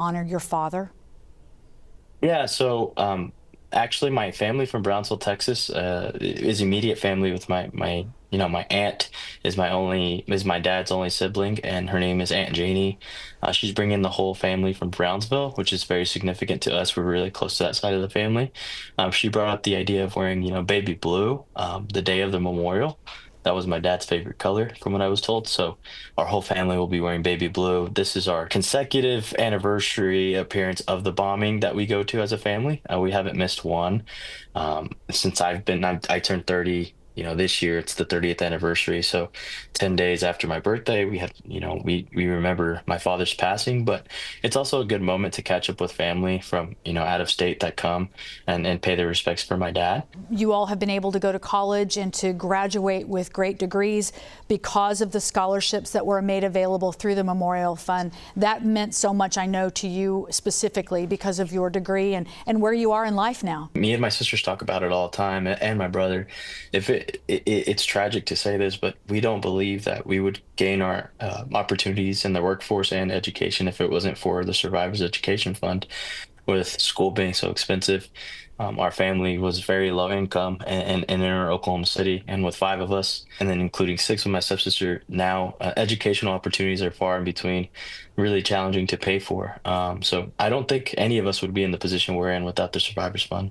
honor your father? Yeah, so actually, my family from Brownsville, Texas, is immediate family with my aunt is my dad's only sibling, and her name is Aunt Janie. She's bringing the whole family from Brownsville, which is very significant to us. We're really close to that side of the family. She brought up the idea of wearing, baby blue, the day of the memorial. That was my dad's favorite color, from what I was told. So our whole family will be wearing baby blue. This is our consecutive anniversary appearance of the bombing that we go to as a family. We haven't missed one since I turned 30. This year it's the 30th anniversary. So 10 days after my birthday, we remember my father's passing, but it's also a good moment to catch up with family from, out of state that come and pay their respects for my dad. You all have been able to go to college and to graduate with great degrees because of the scholarships that were made available through the Memorial Fund. That meant so much, I know, to you specifically because of your degree and where you are in life now. Me and my sisters talk about it all the time, and my brother. It's tragic to say this, but we don't believe that we would gain our opportunities in the workforce and education if it wasn't for the Survivors Education Fund. With school being so expensive, our family was very low income and in inner Oklahoma City, and with five of us, and then including six with my stepsister, now educational opportunities are far in between, really challenging to pay for. So I don't think any of us would be in the position we're in without the Survivors Fund.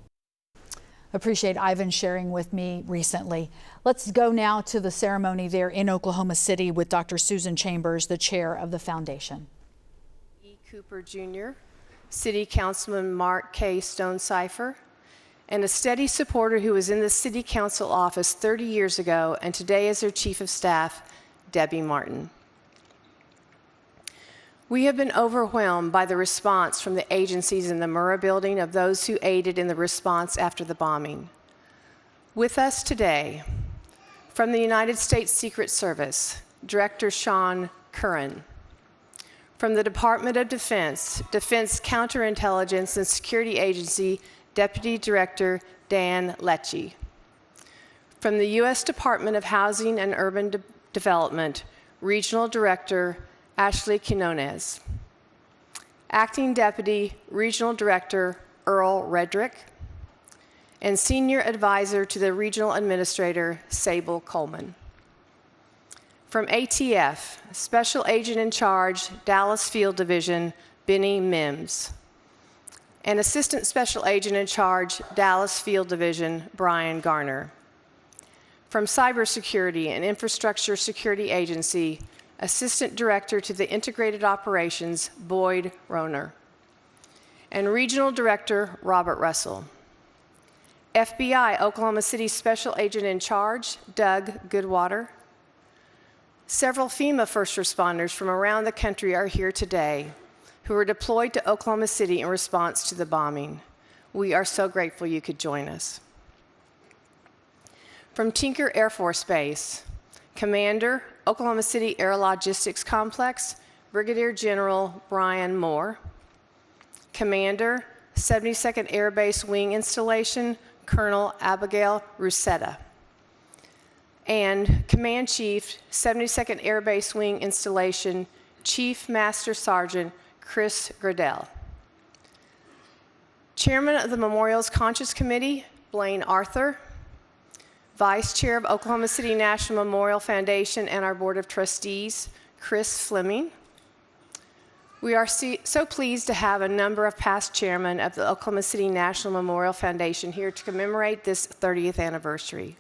Appreciate Ivan sharing with me recently. Let's go now to the ceremony there in Oklahoma City with Dr. Susan Chambers, the chair of the foundation. E. Cooper Jr., City Councilman Mark K. Stonecipher, and a steady supporter who was in the City Council office 30 years ago and today is their Chief of Staff, Debbie Martin. We have been overwhelmed by the response from the agencies in the Murrah Building of those who aided in the response after the bombing. With us today, from the United States Secret Service, Director Sean Curran. From the Department of Defense, Defense Counterintelligence and Security Agency, Deputy Director Dan Lecce. From the U.S. Department of Housing and Urban Development, Regional Director Ashley Quinones. Acting Deputy Regional Director Earl Redrick. And Senior Advisor to the Regional Administrator Sable Coleman. From ATF, Special Agent in Charge, Dallas Field Division, Benny Mims. And Assistant Special Agent in Charge, Dallas Field Division, Brian Garner. From Cybersecurity and Infrastructure Security Agency, Assistant Director to the Integrated Operations, Boyd Rohner. And Regional Director, Robert Russell. FBI Oklahoma City Special Agent in Charge, Doug Goodwater. Several FEMA first responders from around the country are here today who were deployed to Oklahoma City in response to the bombing. We are so grateful you could join us. From Tinker Air Force Base, Commander, Oklahoma City Air Logistics Complex, Brigadier General Brian Moore. Commander, 72nd Air Base Wing Installation, Colonel Abigail Rusetta. And Command Chief, 72nd Air Base Wing Installation, Chief Master Sergeant Chris Gradell. Chairman of the Memorials Conscience Committee, Blaine Arthur. Vice Chair of Oklahoma City National Memorial Foundation and our Board of Trustees, Chris Fleming. We are so pleased to have a number of past chairmen of the Oklahoma City National Memorial Foundation here to commemorate this 30th anniversary.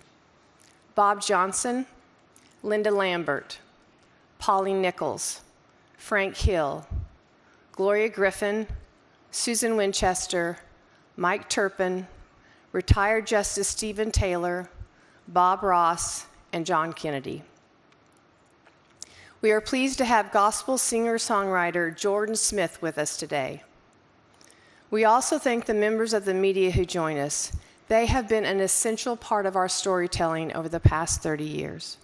Bob Johnson, Linda Lambert, Pauline Nichols, Frank Hill, Gloria Griffin, Susan Winchester, Mike Turpin, retired Justice Stephen Taylor, Bob Ross, and John Kennedy. We are pleased to have gospel singer-songwriter Jordan Smith with us today. We also thank the members of the media who join us. They have been an essential part of our storytelling over the past 30 years.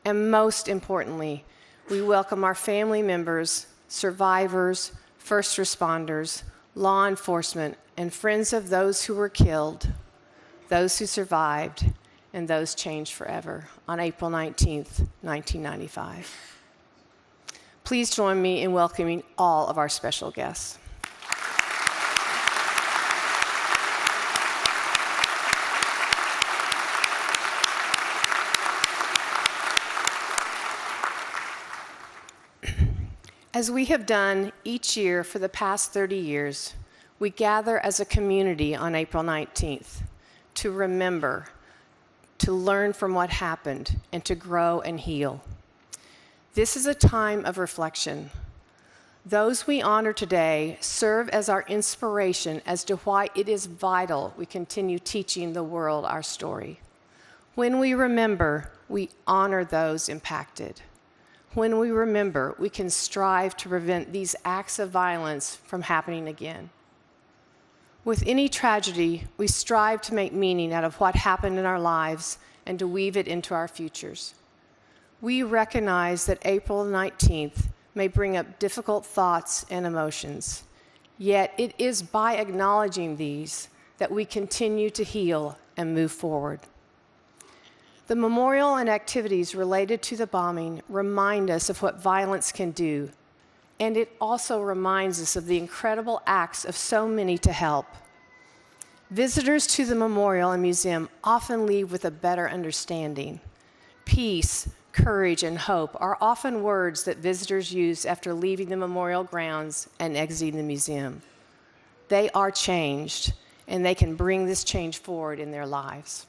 And most importantly, we welcome our family members, survivors, first responders, law enforcement, and friends of those who were killed, those who survived, and those changed forever on April 19th, 1995. Please join me in welcoming all of our special guests. As we have done each year for the past 30 years, we gather as a community on April 19th to remember, to learn from what happened, and to grow and heal. This is a time of reflection. Those we honor today serve as our inspiration as to why it is vital we continue teaching the world our story. When we remember, we honor those impacted. When we remember, we can strive to prevent these acts of violence from happening again. With any tragedy, we strive to make meaning out of what happened in our lives and to weave it into our futures. We recognize that April 19th may bring up difficult thoughts and emotions, yet it is by acknowledging these that we continue to heal and move forward. The memorial and activities related to the bombing remind us of what violence can do, and it also reminds us of the incredible acts of so many to help. Visitors to the memorial and museum often leave with a better understanding. Peace, courage, and hope are often words that visitors use after leaving the memorial grounds and exiting the museum. They are changed, and they can bring this change forward in their lives.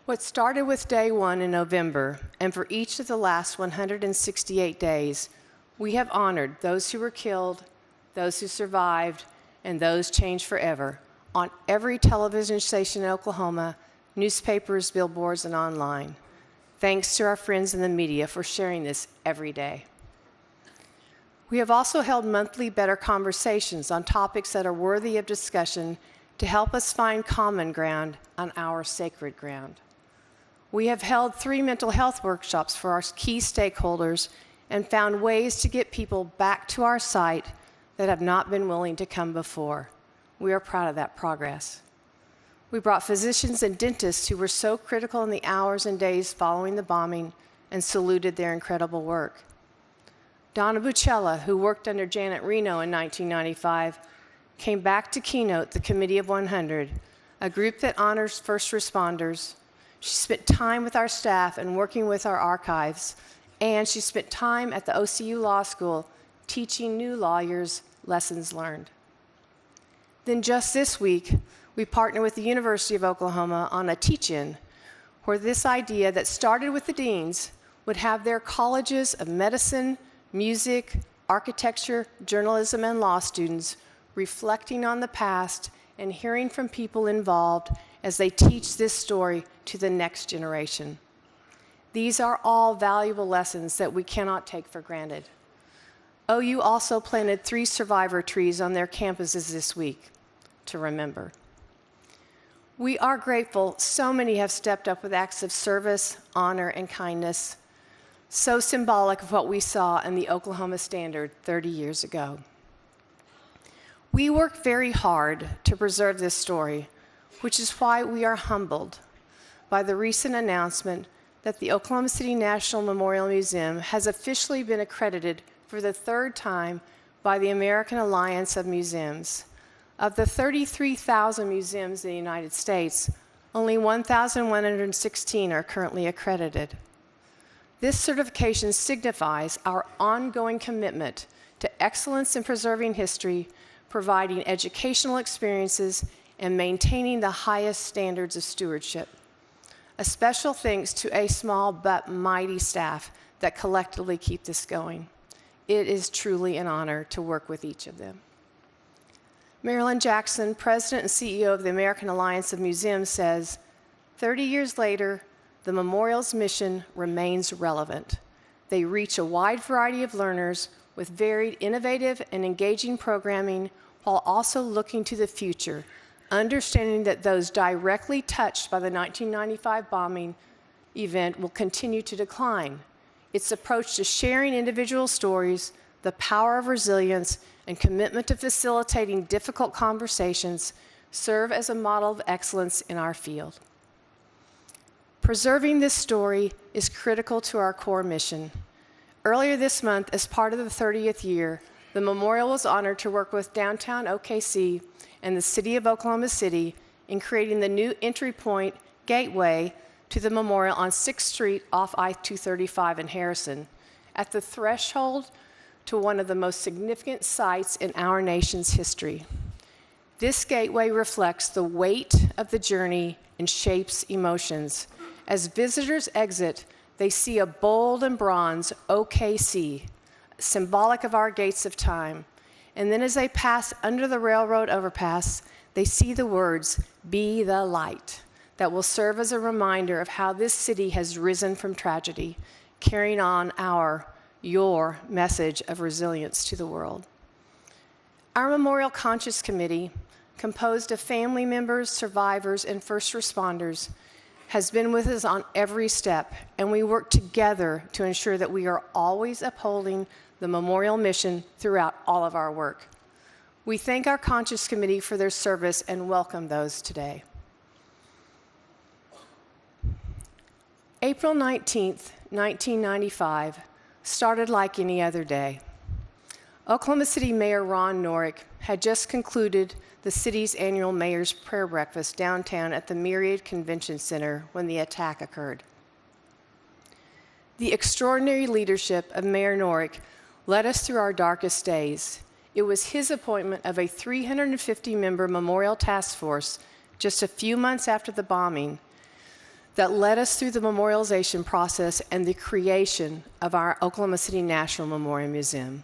What started with day one in November, and for each of the last 168 days, we have honored those who were killed, those who survived, and those changed forever on every television station in Oklahoma, newspapers, billboards, and online. Thanks to our friends in the media for sharing this every day. We have also held monthly Better Conversations on topics that are worthy of discussion to help us find common ground on our sacred ground. We have held 3 mental health workshops for our key stakeholders and found ways to get people back to our site that have not been willing to come before. We are proud of that progress. We brought physicians and dentists who were so critical in the hours and days following the bombing and saluted their incredible work. Donna Bucella, who worked under Janet Reno in 1995, came back to Keynote, the Committee of 100, a group that honors first responders. She spent time with our staff and working with our archives, and she spent time at the OCU Law School teaching new lawyers lessons learned. Then just this week, we partnered with the University of Oklahoma on a teach-in where this idea that started with the deans would have their colleges of medicine, music, architecture, journalism, and law students reflecting on the past and hearing from people involved as they teach this story to the next generation. These are all valuable lessons that we cannot take for granted. OU also planted 3 survivor trees on their campuses this week to remember. We are grateful so many have stepped up with acts of service, honor, and kindness, so symbolic of what we saw in the Oklahoma Standard 30 years ago. We work very hard to preserve this story, which is why we are humbled by the recent announcement that the Oklahoma City National Memorial Museum has officially been accredited for the 3rd time by the American Alliance of Museums. Of the 33,000 museums in the United States, only 1,116 are currently accredited. This certification signifies our ongoing commitment to excellence in preserving history, providing educational experiences, and maintaining the highest standards of stewardship. A special thanks to a small but mighty staff that collectively keep this going. It is truly an honor to work with each of them. Marilyn Jackson, President and CEO of the American Alliance of Museums, says, 30 years later, the memorial's mission remains relevant. They reach a wide variety of learners with varied, innovative, and engaging programming while also looking to the future, understanding that those directly touched by the 1995 bombing event will continue to decline. Its approach to sharing individual stories, the power of resilience, and commitment to facilitating difficult conversations serve as a model of excellence in our field. Preserving this story is critical to our core mission. Earlier this month, as part of the 30th year, the memorial was honored to work with downtown OKC and the city of Oklahoma City in creating the new entry point gateway to the memorial on 6th Street off I-235 in Harrison, at the threshold to one of the most significant sites in our nation's history. This gateway reflects the weight of the journey and shapes emotions. As visitors exit, they see a bold and bronze OKC, symbolic of our gates of time. And then as they pass under the railroad overpass, they see the words, "Be the light," that will serve as a reminder of how this city has risen from tragedy, carrying on your message of resilience to the world. Our Memorial Conscious Committee, composed of family members, survivors, and first responders, has been with us on every step, and we work together to ensure that we are always upholding the memorial mission throughout all of our work. We thank our Conscious Committee for their service and welcome those today. April 19th, 1995 started like any other day. Oklahoma City Mayor Ron Norick had just concluded the city's annual Mayor's Prayer Breakfast downtown at the Myriad Convention Center when the attack occurred. The extraordinary leadership of Mayor Norick led us through our darkest days. It was his appointment of a 350-member memorial task force just a few months after the bombing that led us through the memorialization process and the creation of our Oklahoma City National Memorial Museum.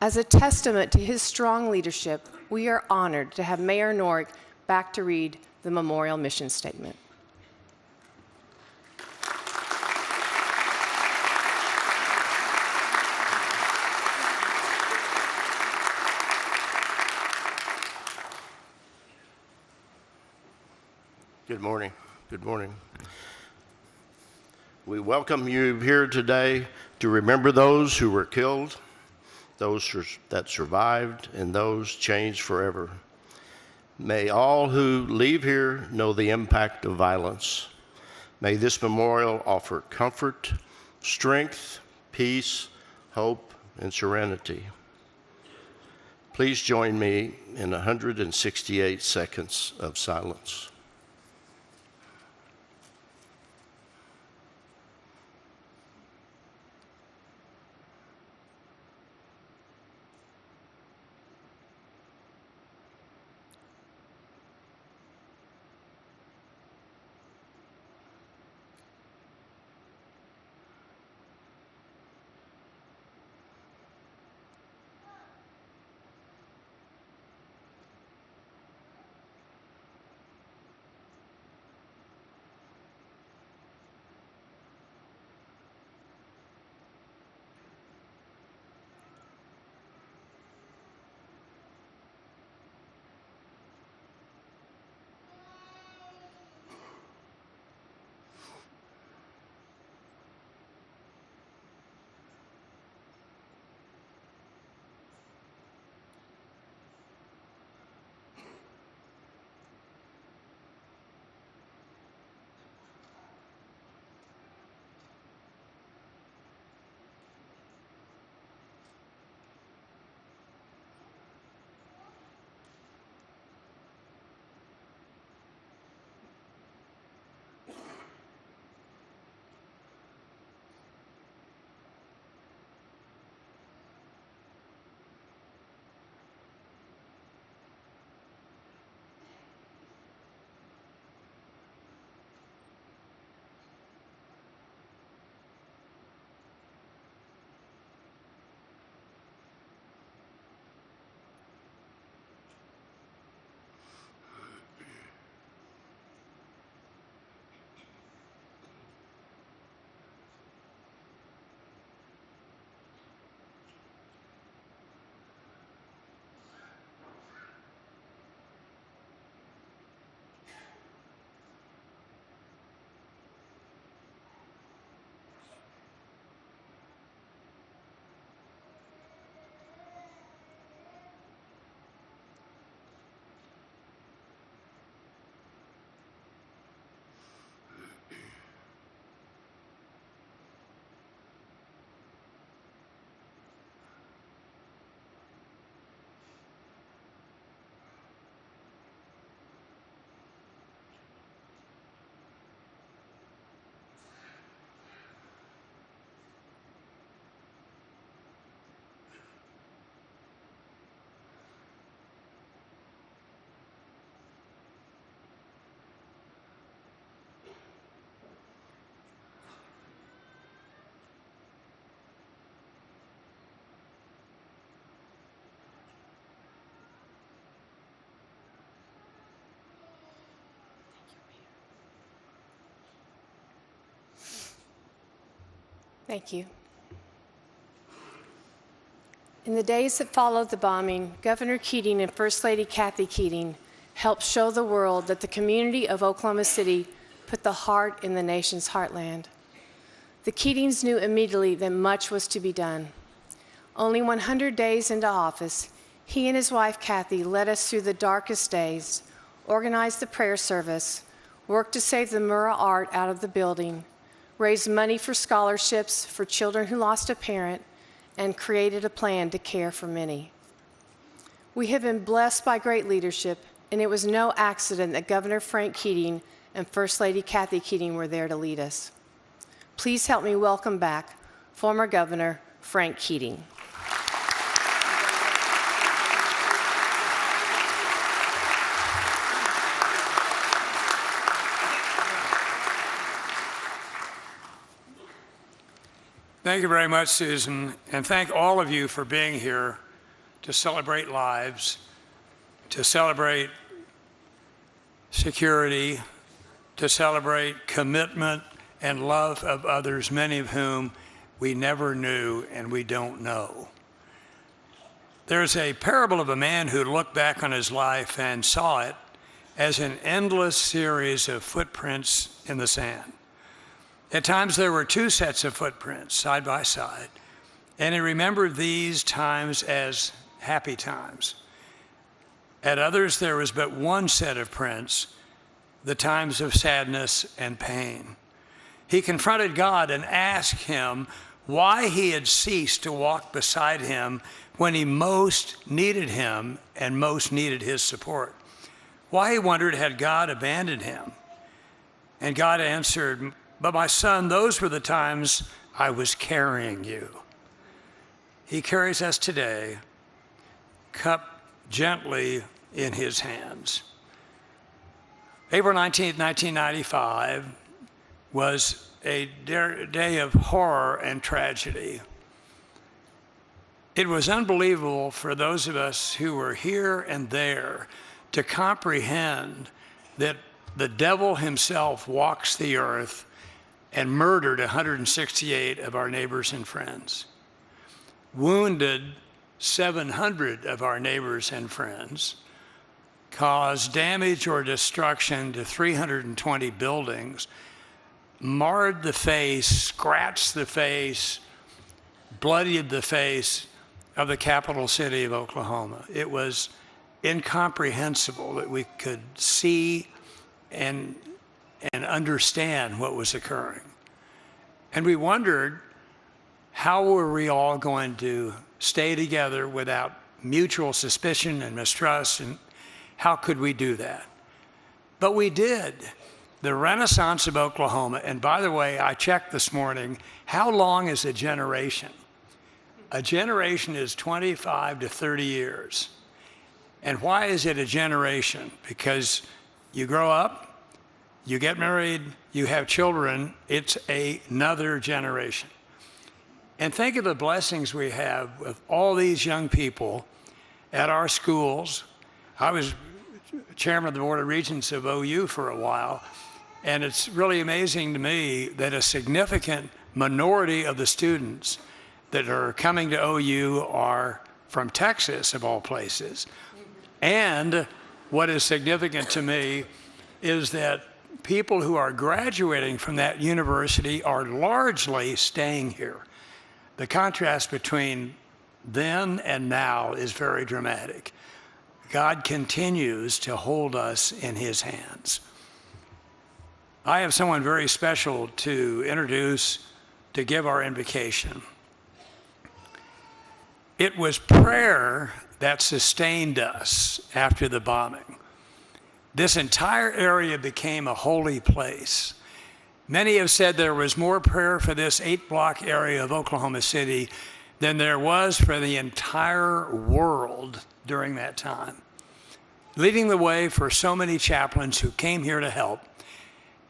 As a testament to his strong leadership, we are honored to have Mayor Norick back to read the memorial mission statement. Good morning. Good morning. We welcome you here today to remember those who were killed, those that survived, and those changed forever. May all who leave here know the impact of violence. May this memorial offer comfort, strength, peace, hope, and serenity. Please join me in 168 seconds of silence. Thank you. In the days that followed the bombing, Governor Keating and First Lady Kathy Keating helped show the world that the community of Oklahoma City put the heart in the nation's heartland. The Keatings knew immediately that much was to be done. Only 100 days into office, he and his wife Kathy led us through the darkest days, organized the prayer service, worked to save the Murrah art out of the building, raised money for scholarships for children who lost a parent, and created a plan to care for many. We have been blessed by great leadership, and it was no accident that Governor Frank Keating and First Lady Kathy Keating were there to lead us. Please help me welcome back former Governor Frank Keating. Thank you very much, Susan, and thank all of you for being here to celebrate lives, to celebrate security, to celebrate commitment and love of others, many of whom we never knew and we don't know. There's a parable of a man who looked back on his life and saw it as an endless series of footprints in the sand. At times there were two sets of footprints side by side, and he remembered these times as happy times. At others there was but one set of prints, the times of sadness and pain. He confronted God and asked him why he had ceased to walk beside him when he most needed him and most needed his support. Why, he wondered, had God abandoned him? And God answered, "But my son, those were the times I was carrying you." He carries us today, cup gently in his hands. April 19th, 1995 was a day of horror and tragedy. It was unbelievable for those of us who were here and there to comprehend that the devil himself walks the earth and murdered 168 of our neighbors and friends, wounded 700 of our neighbors and friends, caused damage or destruction to 320 buildings, marred the face, scratched the face, bloodied the face of the capital city of Oklahoma. It was incomprehensible that we could see and understand what was occurring. And we wondered, how were we all going to stay together without mutual suspicion and mistrust, and how could we do that? But we did. The Renaissance of Oklahoma, and by the way, I checked this morning, how long is a generation? A generation is 25 to 30 years. And why is it a generation? Because you grow up, you get married, you have children, it's another generation. And think of the blessings we have with all these young people at our schools. I was chairman of the Board of Regents of OU for a while, and it's really amazing to me that a significant minority of the students that are coming to OU are from Texas, of all places. And what is significant to me is that people who are graduating from that university are largely staying here. The contrast between then and now is very dramatic. God continues to hold us in his hands. I have someone very special to introduce to give our invocation. It was prayer that sustained us after the bombing. This entire area became a holy place. Many have said there was more prayer for this 8-block area of Oklahoma City than there was for the entire world during that time. Leading the way for so many chaplains who came here to help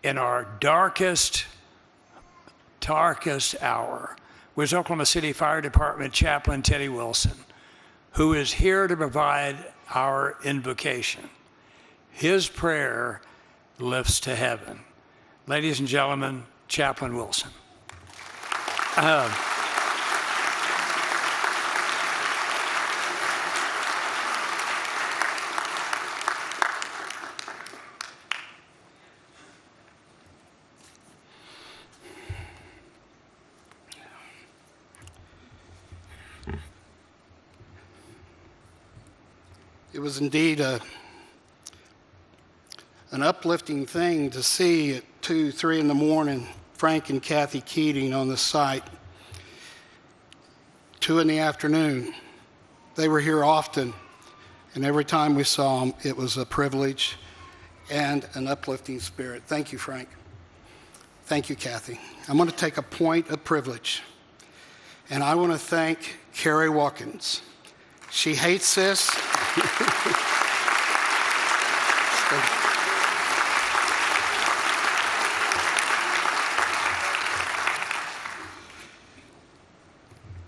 in our darkest hour was Oklahoma City Fire Department Chaplain Teddy Wilson, who is here to provide our invocation. His prayer lifts to heaven. Ladies and gentlemen, Chaplain Wilson. It was indeed an uplifting thing to see at 2, 3 in the morning Frank and Kathy Keating on the site. 2 in the afternoon. They were here often, and every time we saw them, it was a privilege and an uplifting spirit. Thank you, Frank. Thank you, Kathy. I'm going to take a point of privilege, and I want to thank Carrie Watkins. She hates this.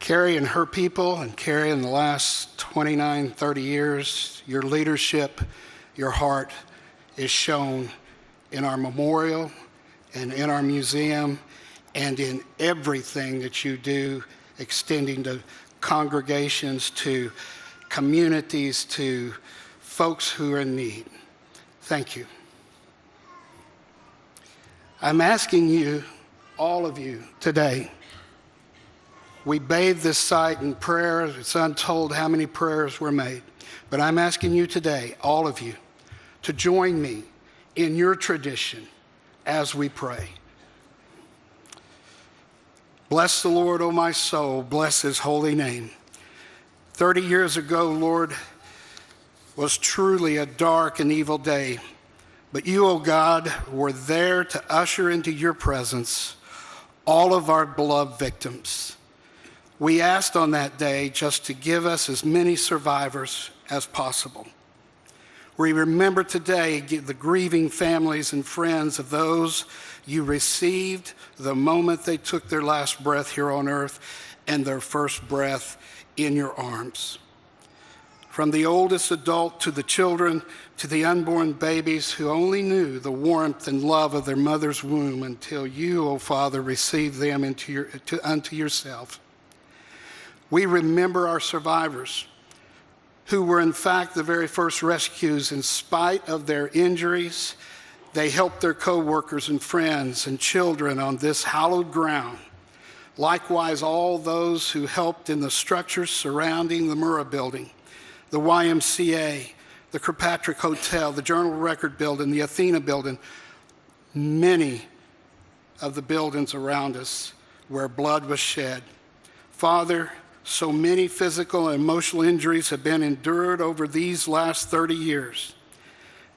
Carrie and her people, and Carrie in the last 29, 30 years, your leadership, your heart is shown in our memorial and in our museum and in everything that you do, extending to congregations, to communities, to folks who are in need. Thank you. I'm asking you, all of you, today, we bathe this site in prayer. It's untold how many prayers were made. But I'm asking you today, all of you, to join me in your tradition as we pray. Bless the Lord, O my soul. Bless his holy name. 30 years ago, Lord, was truly a dark and evil day. But you, O God, were there to usher into your presence all of our beloved victims. We asked on that day just to give us as many survivors as possible. We remember today the grieving families and friends of those you received the moment they took their last breath here on earth and their first breath in your arms. From the oldest adult to the children to the unborn babies who only knew the warmth and love of their mother's womb until you, O Father, received them unto yourself. We remember our survivors who were in fact the very first rescues. In spite of their injuries, they helped their co-workers and friends and children on this hallowed ground. Likewise, all those who helped in the structures surrounding the Murrah Building, the YMCA, the Kirkpatrick Hotel, the Journal Record Building, the Athena Building, many of the buildings around us where blood was shed. Father, so many physical and emotional injuries have been endured over these last 30 years.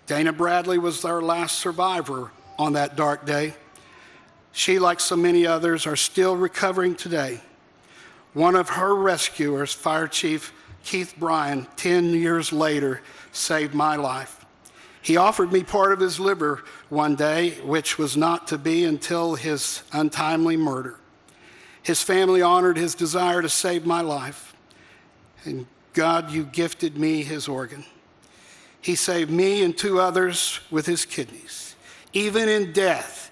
Dana Bradley was our last survivor on that dark day. She, like so many others, are still recovering today. One of her rescuers, Fire Chief Keith Bryan, 10 years later, saved my life. He offered me part of his liver one day, which was not to be until his untimely murder. His family honored his desire to save my life. And God, you gifted me his organ. He saved me and 2 others with his kidneys. Even in death,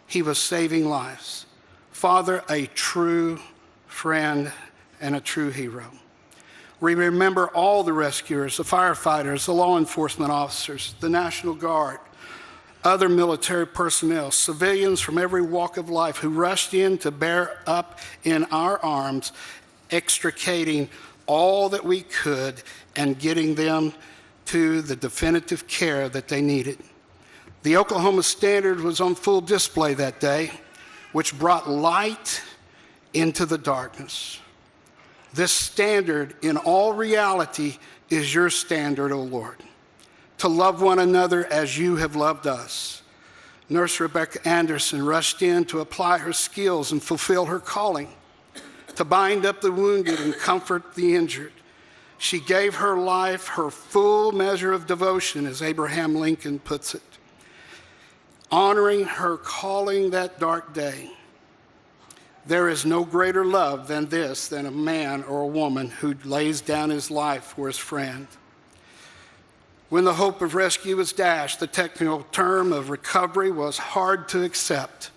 he was saving lives. Father, a true friend and a true hero. We remember all the rescuers, the firefighters, the law enforcement officers, the National Guard, other military personnel, civilians from every walk of life who rushed in to bear up in our arms, extricating all that we could and getting them to the definitive care that they needed. The Oklahoma Standard was on full display that day, which brought light into the darkness. This standard, in all reality, is your standard, O Lord, to love one another as you have loved us. Nurse Rebecca Anderson rushed in to apply her skills and fulfill her calling, to bind up the wounded and comfort the injured. She gave her life her full measure of devotion, as Abraham Lincoln puts it, honoring her calling that dark day. There is no greater love than this, than a man or a woman who lays down his life for his friend. When the hope of rescue was dashed, the technical term of recovery was hard to accept.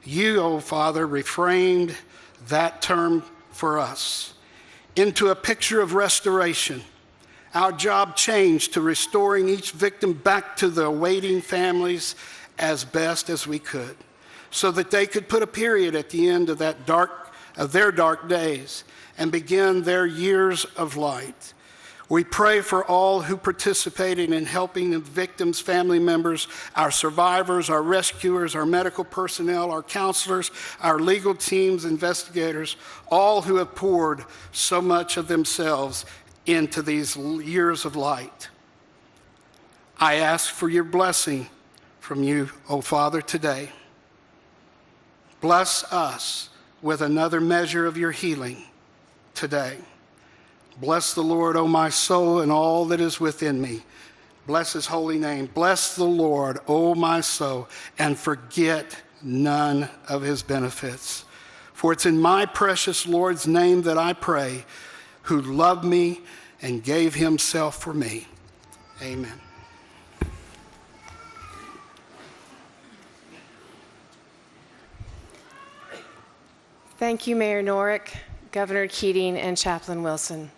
You, O Father, reframed that term for us into a picture of restoration. Our job changed to restoring each victim back to the awaiting families as best as we could, so that they could put a period at the end of their dark days and begin their years of light. We pray for all who participated in helping the victims' family members, our survivors, our rescuers, our medical personnel, our counselors, our legal teams, investigators, all who have poured so much of themselves into these years of light. I ask for your blessing from you, O Father, today. Bless us with another measure of your healing today. Bless the Lord, O my soul, and all that is within me. Bless his holy name. Bless the Lord, O my soul, and forget none of his benefits. For it's in my precious Lord's name that I pray, who loved me and gave himself for me. Amen. Thank you, Mayor Norick, Governor Keating, and Chaplain Wilson.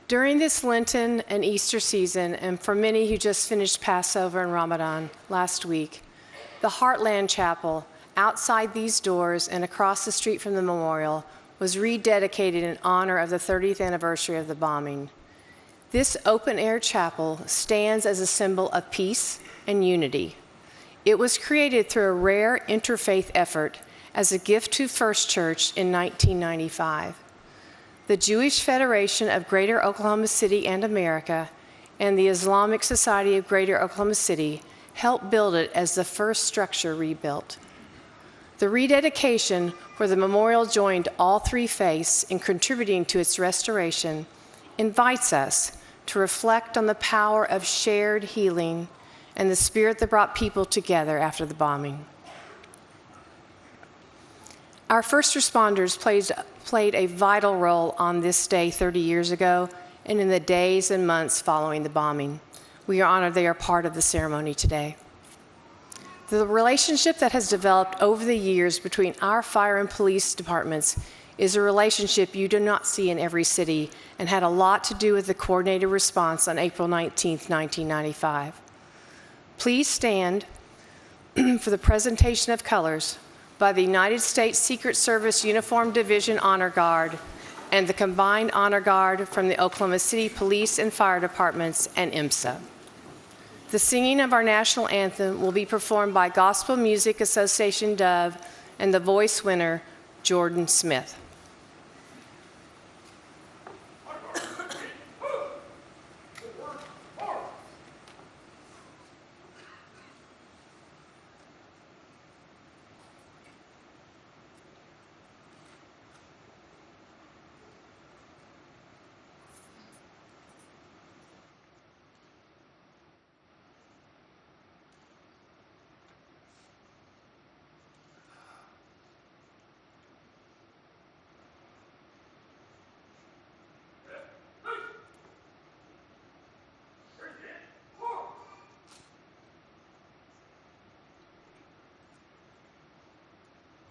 During this Lenten and Easter season, and for many who just finished Passover and Ramadan last week, the Heartland Chapel outside these doors and across the street from the memorial was rededicated in honor of the 30th anniversary of the bombing. This open-air chapel stands as a symbol of peace and unity. It was created through a rare interfaith effort as a gift to First Church in 1995. The Jewish Federation of Greater Oklahoma City and America and the Islamic Society of Greater Oklahoma City helped build it as the first structure rebuilt. The rededication, where the memorial joined all three faiths in contributing to its restoration, invites us to reflect on the power of shared healing and the spirit that brought people together after the bombing. Our first responders played a vital role on this day 30 years ago and in the days and months following the bombing. We are honored they are part of the ceremony today. The relationship that has developed over the years between our fire and police departments is a relationship you do not see in every city and had a lot to do with the coordinated response on April 19, 1995. Please stand for the presentation of colors by the United States Secret Service Uniform Division Honor Guard and the Combined Honor Guard from the Oklahoma City Police and Fire Departments and IMSA. The singing of our national anthem will be performed by Gospel Music Association Dove and the voice winner, Jordan Smith.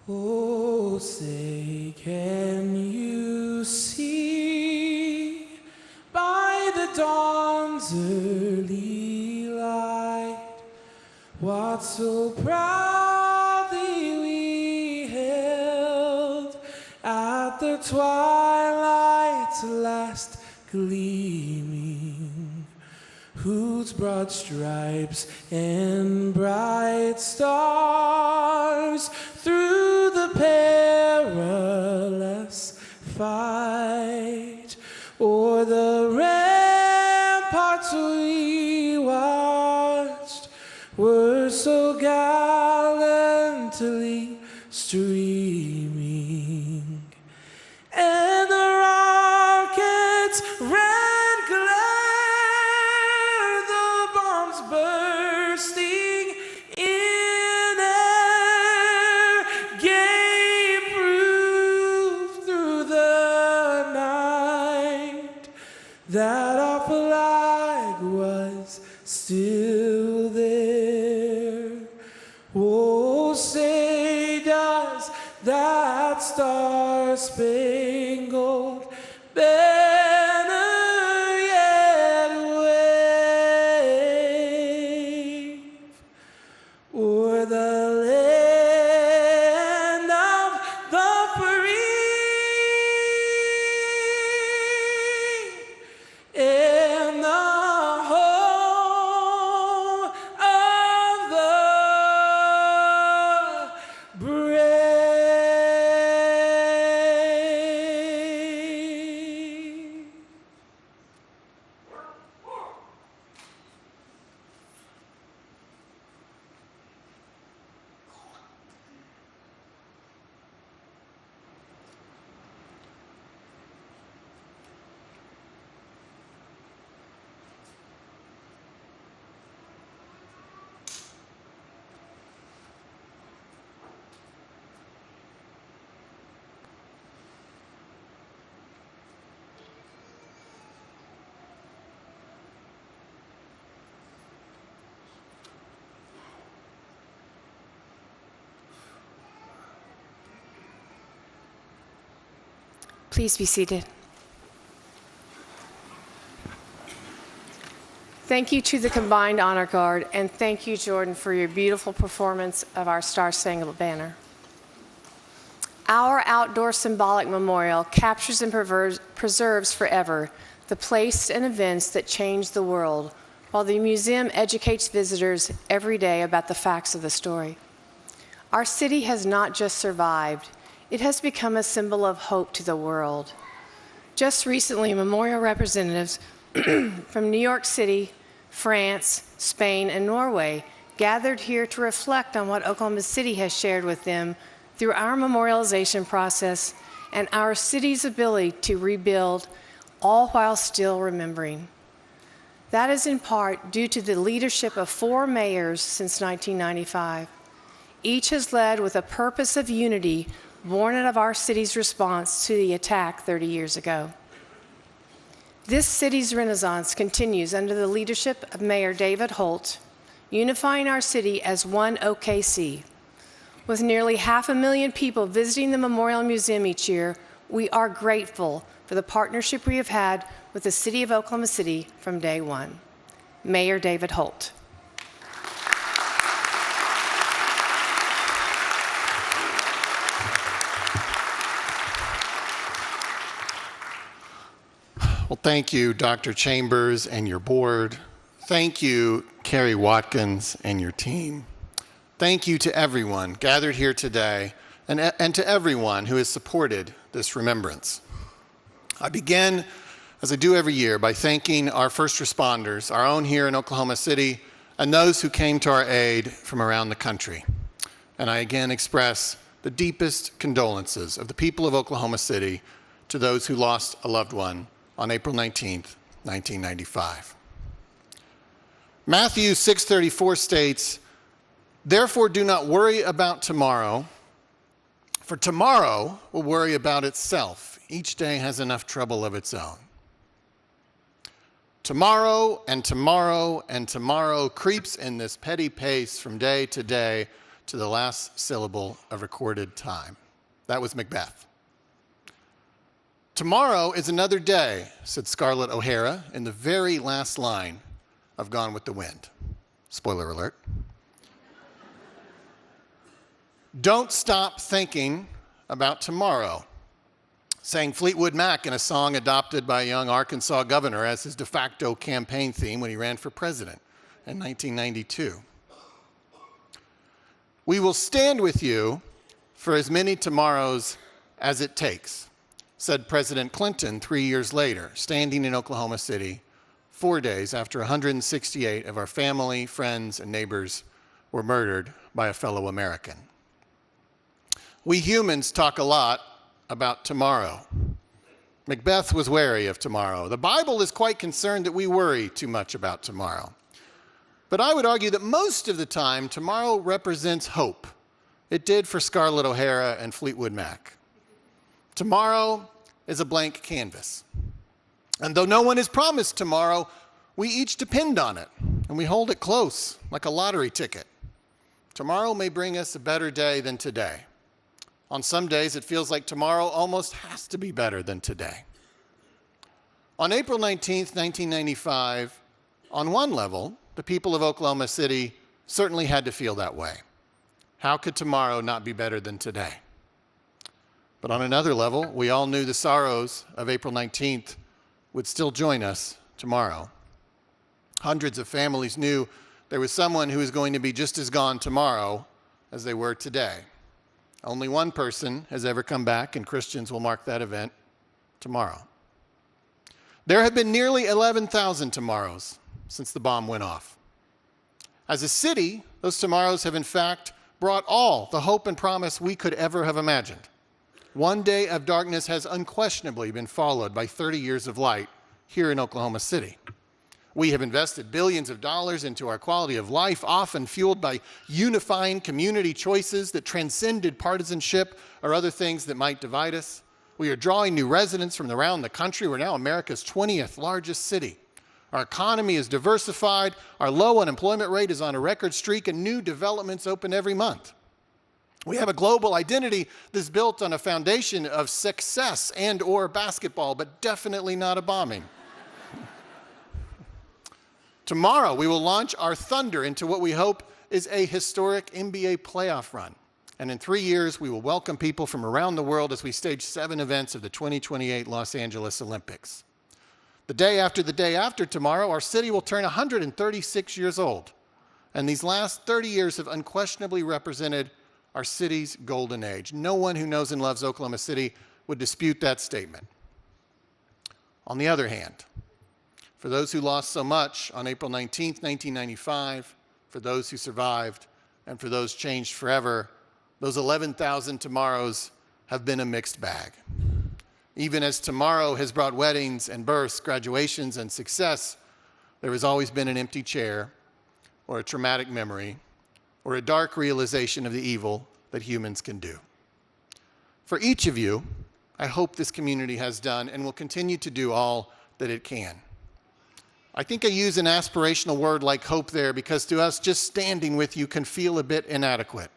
Oh, say, can you see by the dawn's early light what so proudly we held at the twilight's last gleaming, whose broad stripes and bright stars through the perilous fight o'er the ramparts we watched were so gallantly streaming, and the rockets' red glare, the bombs bursting in air, gave proof through the night that our flag was still there. Oh, say does that star Please be seated. Thank you to the combined honor guard, and thank you, Jordan, for your beautiful performance of our Star-Spangled Banner. Our outdoor symbolic memorial captures and preserves forever the place and events that changed the world, while the museum educates visitors every day about the facts of the story. Our city has not just survived, it has become a symbol of hope to the world. Just recently, memorial representatives from New York City, France, Spain, and Norway gathered here to reflect on what Oklahoma City has shared with them through our memorialization process and our city's ability to rebuild, all while still remembering. That is in part due to the leadership of 4 mayors since 1995. Each has led with a purpose of unity born out of our city's response to the attack 30 years ago. This city's renaissance continues under the leadership of Mayor David Holt, unifying our city as one OKC. With nearly 500,000 people visiting the Memorial Museum each year, we are grateful for the partnership we have had with the City of Oklahoma City from day one. Mayor David Holt. Well, thank you, Dr. Chambers and your board. Thank you, Carrie Watkins and your team. Thank you to everyone gathered here today and to everyone who has supported this remembrance. I begin, as I do every year, by thanking our first responders, our own here in Oklahoma City, and those who came to our aid from around the country. And I again express the deepest condolences of the people of Oklahoma City to those who lost a loved one on April 19th, 1995. Matthew 6:34 states, "Therefore do not worry about tomorrow, for tomorrow will worry about itself. Each day has enough trouble of its own." Tomorrow and tomorrow and tomorrow creeps in this petty pace from day to day to the last syllable of recorded time. That was Macbeth. "Tomorrow is another day," said Scarlett O'Hara in the very last line of Gone with the Wind. Spoiler alert. "Don't stop thinking about tomorrow," sang Fleetwood Mac in a song adopted by a young Arkansas governor as his de facto campaign theme when he ran for president in 1992. "We will stand with you for as many tomorrows as it takes," said President Clinton 3 years later, standing in Oklahoma City 4 days after 168 of our family, friends, and neighbors were murdered by a fellow American. We humans talk a lot about tomorrow. Macbeth was wary of tomorrow. The Bible is quite concerned that we worry too much about tomorrow. But I would argue that most of the time, tomorrow represents hope. It did for Scarlett O'Hara and Fleetwood Mac. Tomorrow is a blank canvas. And though no one is promised tomorrow, we each depend on it, and we hold it close, like a lottery ticket. Tomorrow may bring us a better day than today. On some days, it feels like tomorrow almost has to be better than today. On April 19th, 1995, on one level, the people of Oklahoma City certainly had to feel that way. How could tomorrow not be better than today? But on another level, we all knew the sorrows of April 19th would still join us tomorrow. Hundreds of families knew there was someone who was going to be just as gone tomorrow as they were today. Only one person has ever come back, and Christians will mark that event tomorrow. There have been nearly 11,000 tomorrows since the bomb went off. As a city, those tomorrows have in fact brought all the hope and promise we could ever have imagined. One day of darkness has unquestionably been followed by 30 years of light here in Oklahoma City. We have invested billions of dollars into our quality of life, often fueled by unifying community choices that transcended partisanship or other things that might divide us. We are drawing new residents from around the country. We're now America's 20th largest city. Our economy is diversified, our low unemployment rate is on a record streak, and new developments open every month. We have a global identity that's built on a foundation of success and or basketball, but definitely not a bombing. Tomorrow, we will launch our thunder into what we hope is a historic NBA playoff run. And in 3 years, we will welcome people from around the world as we stage 7 events of the 2028 Los Angeles Olympics. The day after tomorrow, our city will turn 136 years old. And these last 30 years have unquestionably represented our city's golden age. No one who knows and loves Oklahoma City would dispute that statement. On the other hand, for those who lost so much on April 19th, 1995, for those who survived, and for those changed forever, those 11,000 tomorrows have been a mixed bag. Even as tomorrow has brought weddings and births, graduations and success, there has always been an empty chair, or a traumatic memory, or a dark realization of the evil that humans can do. For each of you, I hope this community has done and will continue to do all that it can. I think I use an aspirational word like hope there because to us, just standing with you can feel a bit inadequate.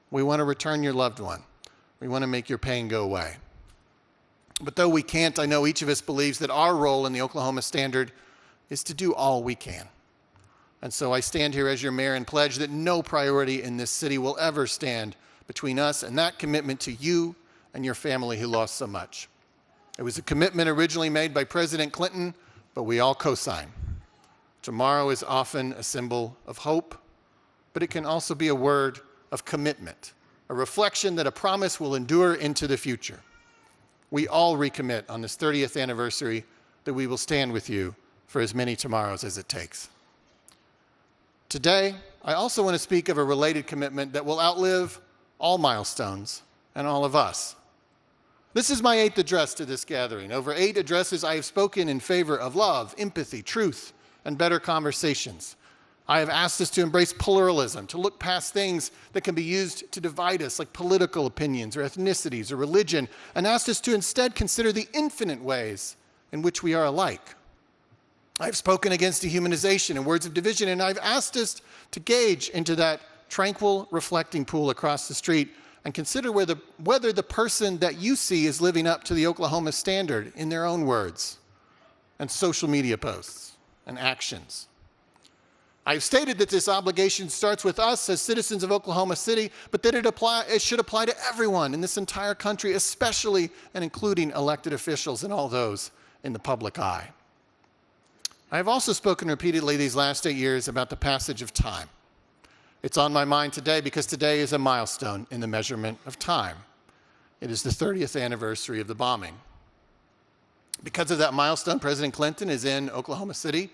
We want to return your loved one. We want to make your pain go away. But though we can't, I know each of us believes that our role in the Oklahoma Standard is to do all we can. And so I stand here as your mayor and pledge that no priority in this city will ever stand between us and that commitment to you and your family who lost so much. It was a commitment originally made by President Clinton, but we all co-sign. Tomorrow is often a symbol of hope, but it can also be a word of commitment, a reflection that a promise will endure into the future. We all recommit on this 30th anniversary that we will stand with you for as many tomorrows as it takes. Today, I also want to speak of a related commitment that will outlive all milestones and all of us. This is my 8th address to this gathering. Over 8 addresses, I have spoken in favor of love, empathy, truth, and better conversations. I have asked us to embrace pluralism, to look past things that can be used to divide us, like political opinions or ethnicities or religion, and asked us to instead consider the infinite ways in which we are alike. I've spoken against dehumanization and words of division, and I've asked us to gauge into that tranquil, reflecting pool across the street and consider whether the person that you see is living up to the Oklahoma Standard in their own words and social media posts and actions. I've stated that this obligation starts with us as citizens of Oklahoma City, but that it should apply to everyone in this entire country, especially and including elected officials and all those in the public eye. I have also spoken repeatedly these last 8 years about the passage of time. It's on my mind today because today is a milestone in the measurement of time. It is the 30th anniversary of the bombing. Because of that milestone, President Clinton is in Oklahoma City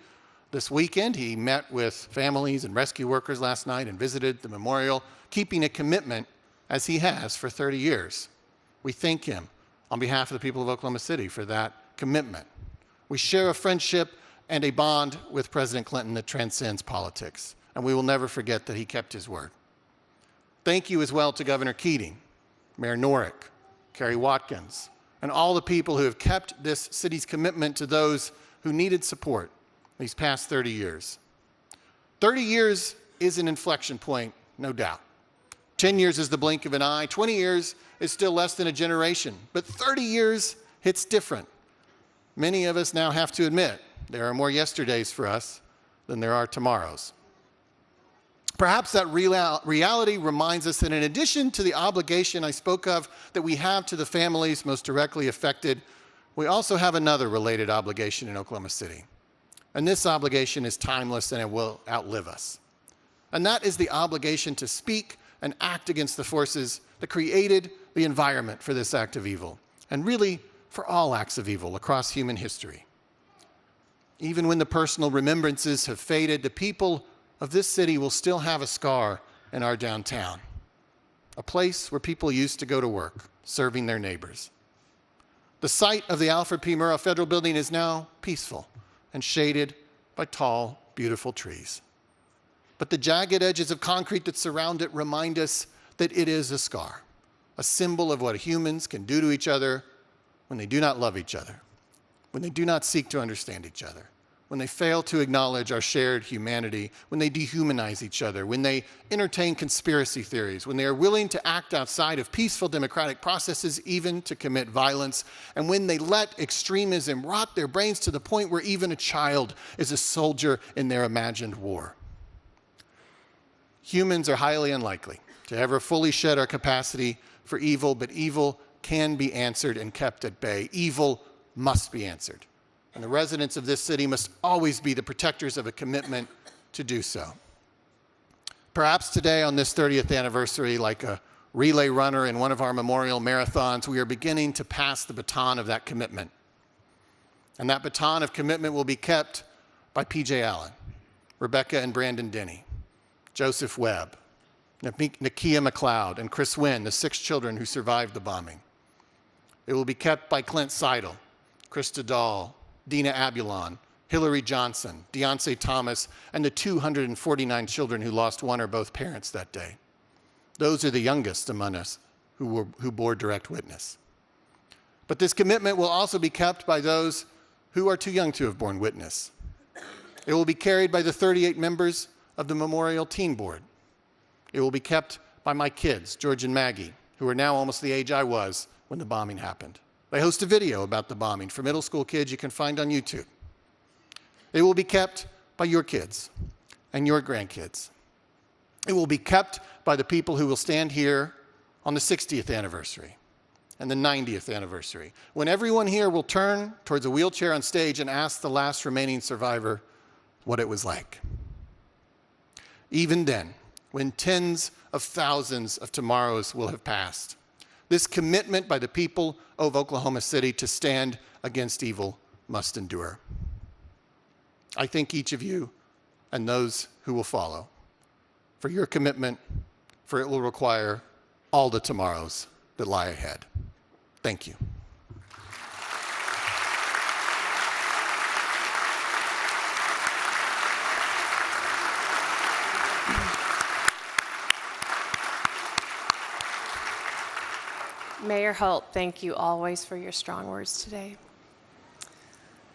this weekend. He met with families and rescue workers last night and visited the memorial, keeping a commitment as he has for 30 years. We thank him on behalf of the people of Oklahoma City for that commitment. We share a friendship and a bond with President Clinton that transcends politics, and we will never forget that he kept his word. Thank you as well to Governor Keating, Mayor Norick, Kerry Watkins, and all the people who have kept this city's commitment to those who needed support these past 30 years. 30 years is an inflection point, no doubt. 10 years is the blink of an eye. 20 years is still less than a generation, but 30 years hits different. Many of us now have to admit there are more yesterdays for us than there are tomorrows. Perhaps that reality reminds us that in addition to the obligation I spoke of that we have to the families most directly affected, we also have another related obligation in Oklahoma City. And this obligation is timeless and it will outlive us. And that is the obligation to speak and act against the forces that created the environment for this act of evil, and really for all acts of evil across human history. Even when the personal remembrances have faded, the people of this city will still have a scar in our downtown, a place where people used to go to work, serving their neighbors. The site of the Alfred P. Murrah Federal Building is now peaceful and shaded by tall, beautiful trees. But the jagged edges of concrete that surround it remind us that it is a scar, a symbol of what humans can do to each other when they do not love each other, when they do not seek to understand each other, when they fail to acknowledge our shared humanity, when they dehumanize each other, when they entertain conspiracy theories, when they are willing to act outside of peaceful democratic processes, even to commit violence, and when they let extremism rot their brains to the point where even a child is a soldier in their imagined war. Humans are highly unlikely to ever fully shed our capacity for evil, but evil can be answered and kept at bay. Evil must be answered. And the residents of this city must always be the protectors of a commitment to do so. Perhaps today on this 30th anniversary, like a relay runner in one of our memorial marathons, we are beginning to pass the baton of that commitment. And that baton of commitment will be kept by P.J. Allen, Rebecca and Brandon Denny, Joseph Webb, Nakia McLeod, and Chris Wynn, the 6 children who survived the bombing. It will be kept by Clint Seidel, Krista Dahl, Dina Abulon, Hillary Johnson, Deontay Thomas, and the 249 children who lost one or both parents that day. Those are the youngest among us who bore direct witness. But this commitment will also be kept by those who are too young to have borne witness. It will be carried by the 38 members of the Memorial Teen Board. It will be kept by my kids, George and Maggie, who are now almost the age I was when the bombing happened. They host a video about the bombing for middle school kids you can find on YouTube. It will be kept by your kids and your grandkids. It will be kept by the people who will stand here on the 60th anniversary and the 90th anniversary, when everyone here will turn towards a wheelchair on stage and ask the last remaining survivor what it was like. Even then, when tens of thousands of tomorrows will have passed, this commitment by the people of Oklahoma City to stand against evil must endure. I thank each of you and those who will follow for your commitment, for it will require all the tomorrows that lie ahead. Thank you. Mayor Holt, thank you always for your strong words today.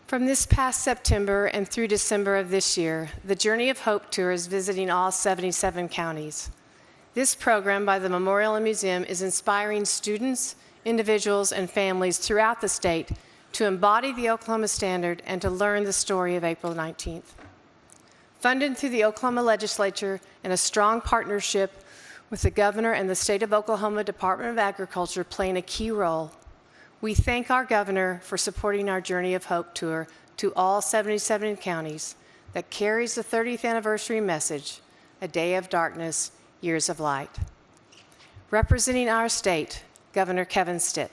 From this past September and through December of this year, the Journey of Hope Tour is visiting all 77 counties. This program by the Memorial and Museum is inspiring students, individuals, and families throughout the state to embody the Oklahoma Standard and to learn the story of April 19th. Funded through the Oklahoma Legislature and a strong partnership with the Governor and the State of Oklahoma Department of Agriculture playing a key role, we thank our Governor for supporting our Journey of Hope Tour to all 77 counties that carries the 30th anniversary message, a day of darkness, years of light. Representing our state, Governor Kevin Stitt.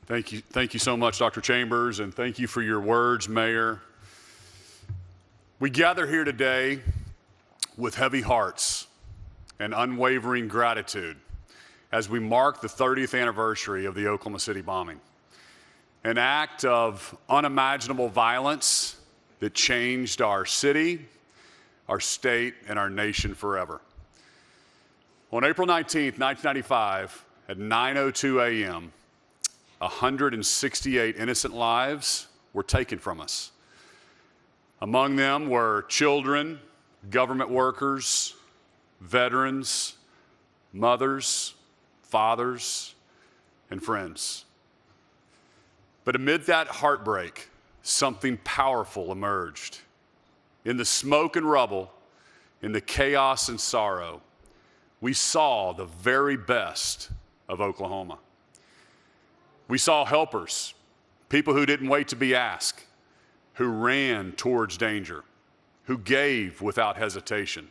Thank you so much, Dr. Chambers, and thank you for your words, Mayor. We gather here today with heavy hearts and unwavering gratitude as we mark the 30th anniversary of the Oklahoma City bombing, an act of unimaginable violence that changed our city, our state, and our nation forever. On April 19th, 1995, at 9:02 a.m., 168 innocent lives were taken from us. Among them were children, government workers, veterans, mothers, fathers, and friends. But amid that heartbreak, something powerful emerged. In the smoke and rubble, in the chaos and sorrow, we saw the very best of Oklahoma. We saw helpers, people who didn't wait to be asked, who ran towards danger, who gave without hesitation.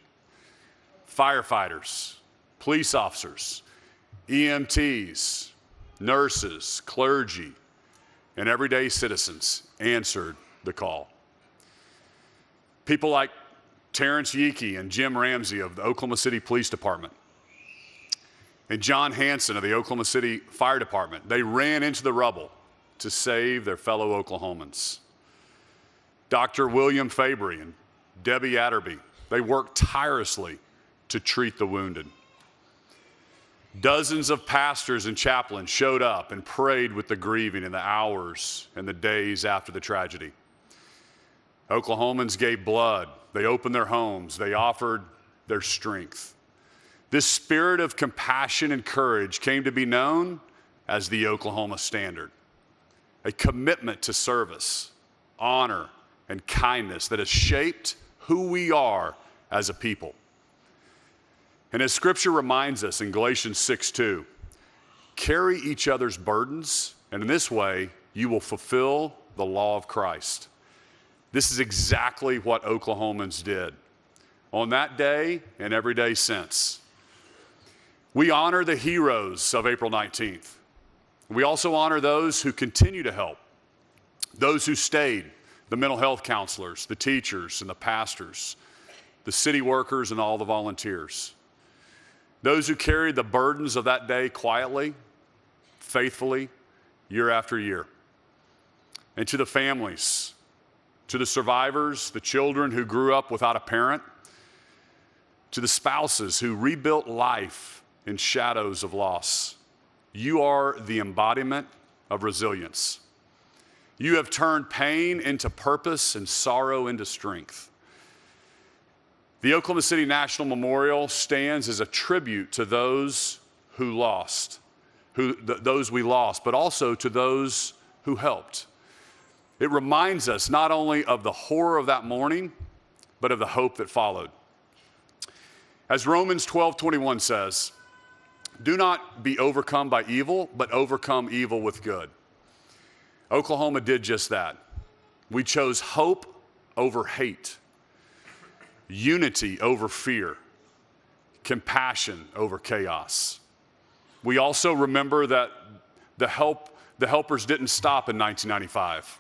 Firefighters, police officers, EMTs, nurses, clergy, and everyday citizens answered the call. People like Terrence Yeekey and Jim Ramsey of the Oklahoma City Police Department, and John Hanson of the Oklahoma City Fire Department, they ran into the rubble to save their fellow Oklahomans. Dr. William Fabry and Debbie Atterby, they worked tirelessly to treat the wounded. Dozens of pastors and chaplains showed up and prayed with the grieving in the hours and the days after the tragedy. Oklahomans gave blood. They opened their homes. They offered their strength. This spirit of compassion and courage came to be known as the Oklahoma Standard, a commitment to service, honor, and kindness that has shaped who we are as a people. And as Scripture reminds us in Galatians 6:2, carry each other's burdens, and in this way, you will fulfill the law of Christ. This is exactly what Oklahomans did on that day and every day since. We honor the heroes of April 19th. We also honor those who continue to help, those who stayed, the mental health counselors, the teachers and the pastors, the city workers and all the volunteers, those who carried the burdens of that day quietly, faithfully, year after year. And to the families, to the survivors, the children who grew up without a parent, to the spouses who rebuilt life in shadows of loss. You are the embodiment of resilience. You have turned pain into purpose and sorrow into strength. The Oklahoma City National Memorial stands as a tribute to those who lost, those we lost, but also to those who helped. It reminds us not only of the horror of that morning, but of the hope that followed. As Romans 12:21 says, do not be overcome by evil, but overcome evil with good. Oklahoma did just that. We chose hope over hate, unity over fear, compassion over chaos. We also remember that the helpers didn't stop in 1995.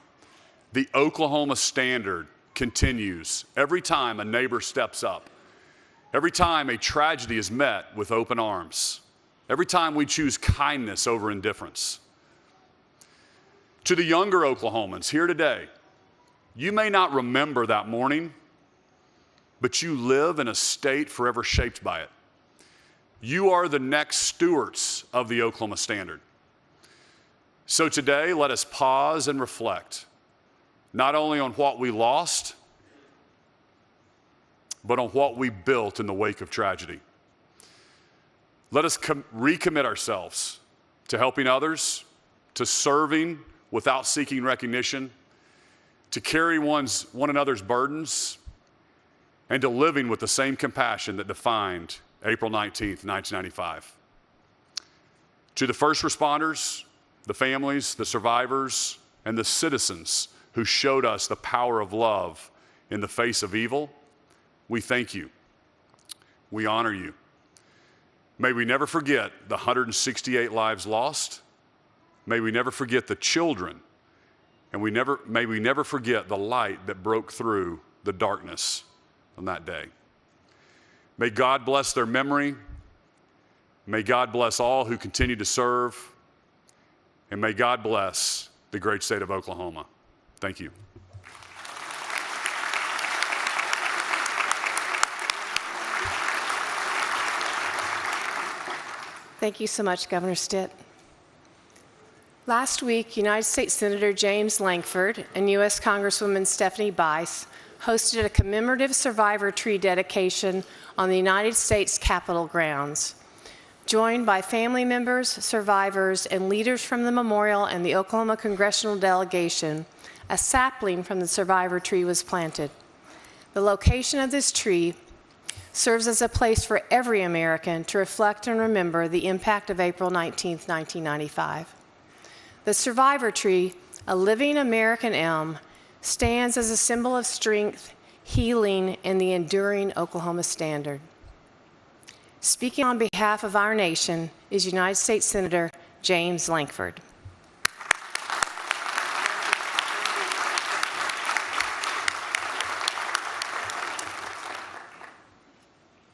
The Oklahoma Standard continues every time a neighbor steps up, every time a tragedy is met with open arms, every time we choose kindness over indifference. To the younger Oklahomans here today, you may not remember that morning, but you live in a state forever shaped by it. You are the next stewards of the Oklahoma Standard. So today, let us pause and reflect, not only on what we lost, but on what we built in the wake of tragedy. Let us recommit ourselves to helping others, to serving without seeking recognition, to carry one another's burdens, and to living with the same compassion that defined April 19th, 1995. To the first responders, the families, the survivors, and the citizens who showed us the power of love in the face of evil, we thank you. We honor you. May we never forget the 168 lives lost. May we never forget the children. And may we never forget the light that broke through the darkness on that day. May God bless their memory. May God bless all who continue to serve. And may God bless the great state of Oklahoma. Thank you. Thank you so much, Governor Stitt. Last week, United States Senator James Lankford and U.S. Congresswoman Stephanie Bice hosted a commemorative survivor tree dedication on the United States Capitol grounds. Joined by family members, survivors, and leaders from the memorial and the Oklahoma congressional delegation, a sapling from the survivor tree was planted. The location of this tree serves as a place for every American to reflect and remember the impact of April 19, 1995. The survivor tree, a living American elm, stands as a symbol of strength, healing, and the enduring Oklahoma Standard. Speaking on behalf of our nation is United States Senator James Lankford.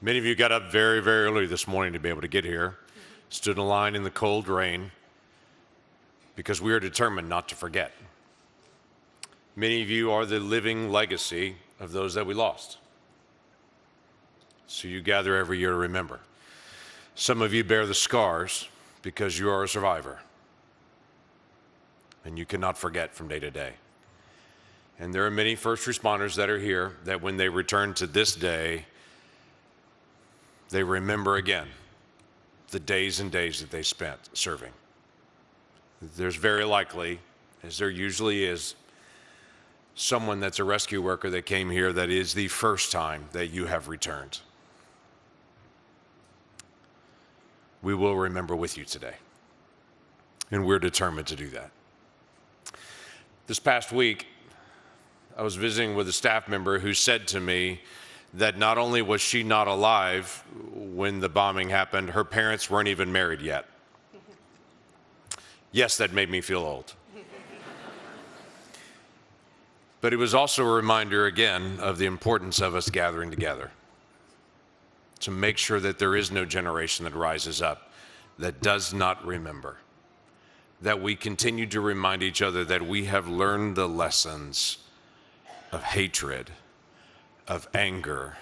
Many of you got up very, very early this morning to be able to get here, stood in line in the cold rain, because we are determined not to forget. Many of you are the living legacy of those that we lost. So you gather every year to remember. Some of you bear the scars because you are a survivor. And you cannot forget from day to day. And there are many first responders that are here that when they return to this day, they remember again the days and days that they spent serving. There's very likely, as there usually is, someone that's a rescue worker that came here that is the first time that you have returned. We will remember with you today. And we're determined to do that. This past week, I was visiting with a staff member who said to me that not only was she not alive when the bombing happened, her parents weren't even married yet. Yes, that made me feel old. But it was also a reminder again of the importance of us gathering together to make sure that there is no generation that rises up that does not remember, that we continue to remind each other that we have learned the lessons of hatred, of anger,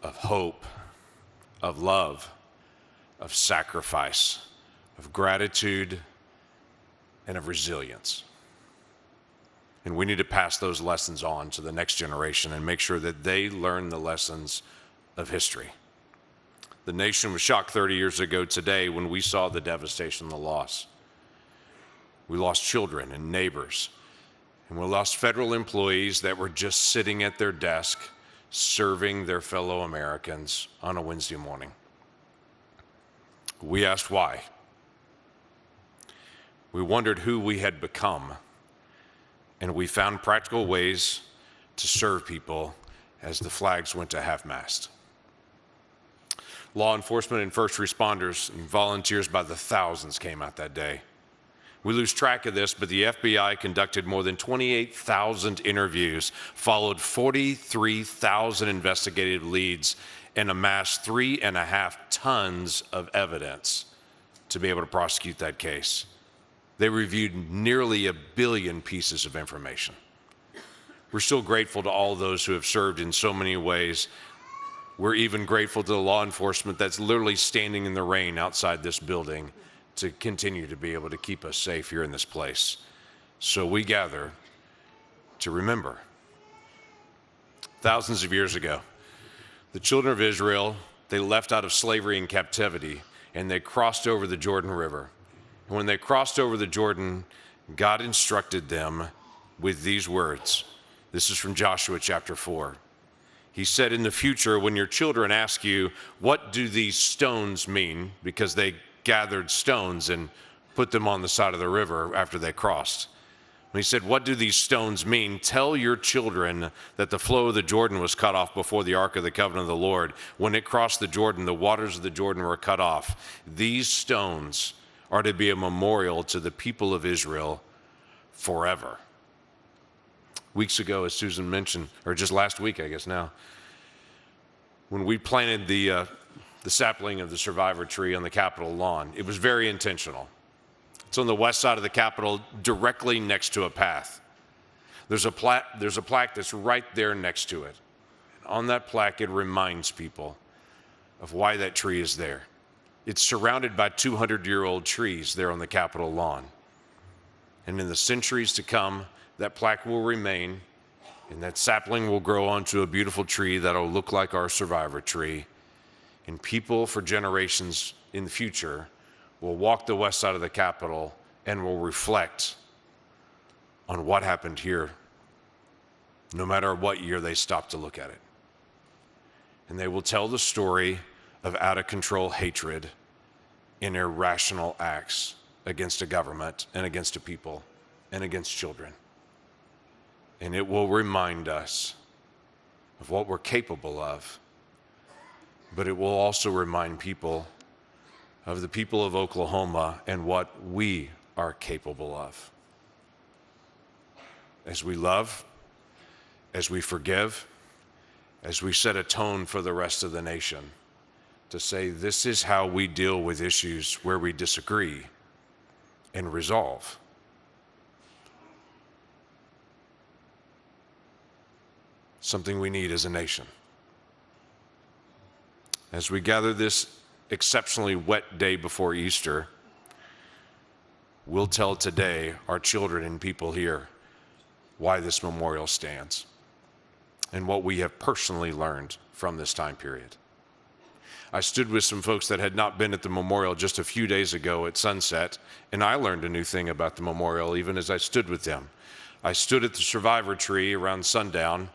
of hope, of love, of sacrifice, of gratitude, and of resilience. And we need to pass those lessons on to the next generation and make sure that they learn the lessons of history. The nation was shocked 30 years ago today when we saw the devastation and the loss. We lost children and neighbors, and we lost federal employees that were just sitting at their desk serving their fellow Americans on a Wednesday morning. We asked why. We wondered who we had become, and we found practical ways to serve people as the flags went to half-mast. Law enforcement and first responders and volunteers by the thousands came out that day. We lose track of this, but the FBI conducted more than 28,000 interviews, followed 43,000 investigative leads, and amassed 3.5 tons of evidence to be able to prosecute that case. They reviewed nearly 1 billion pieces of information. We're still grateful to all those who have served in so many ways. We're even grateful to the law enforcement that's literally standing in the rain outside this building to continue to be able to keep us safe here in this place. So we gather to remember. Thousands of years ago, the children of Israel, they left out of slavery and captivity, and they crossed over the Jordan River. And when they crossed over the Jordan, God instructed them with these words. This is from Joshua chapter 4. He said, in the future, when your children ask you, what do these stones mean? Because they gathered stones and put them on the side of the river after they crossed. And he said, what do these stones mean? Tell your children that the flow of the Jordan was cut off before the ark of the covenant of the Lord. When it crossed the Jordan, the waters of the Jordan were cut off. These stones are to be a memorial to the people of Israel forever. Weeks ago, as Susan mentioned, or just last week, I guess now, when we planted the sapling of the survivor tree on the Capitol lawn, it was very intentional. It's on the west side of the Capitol, directly next to a path. There's a plaque that's right there next to it. And on that plaque, it reminds people of why that tree is there. It's surrounded by 200-year-old trees there on the Capitol lawn. And in the centuries to come, that plaque will remain, and that sapling will grow onto a beautiful tree that'll look like our survivor tree. And people for generations in the future will walk the west side of the Capitol and will reflect on what happened here, no matter what year they stop to look at it. And they will tell the story of out-of-control hatred and irrational acts against a government and against a people and against children. And it will remind us of what we're capable of, but it will also remind people of the people of Oklahoma and what we are capable of. As we love, as we forgive, as we set a tone for the rest of the nation, to say this is how we deal with issues where we disagree and resolve. Something we need as a nation. As we gather this exceptionally wet day before Easter, we'll tell today our children and people here why this memorial stands and what we have personally learned from this time period. I stood with some folks that had not been at the memorial just a few days ago at sunset, and I learned a new thing about the memorial even as I stood with them. I stood at the survivor tree around sundown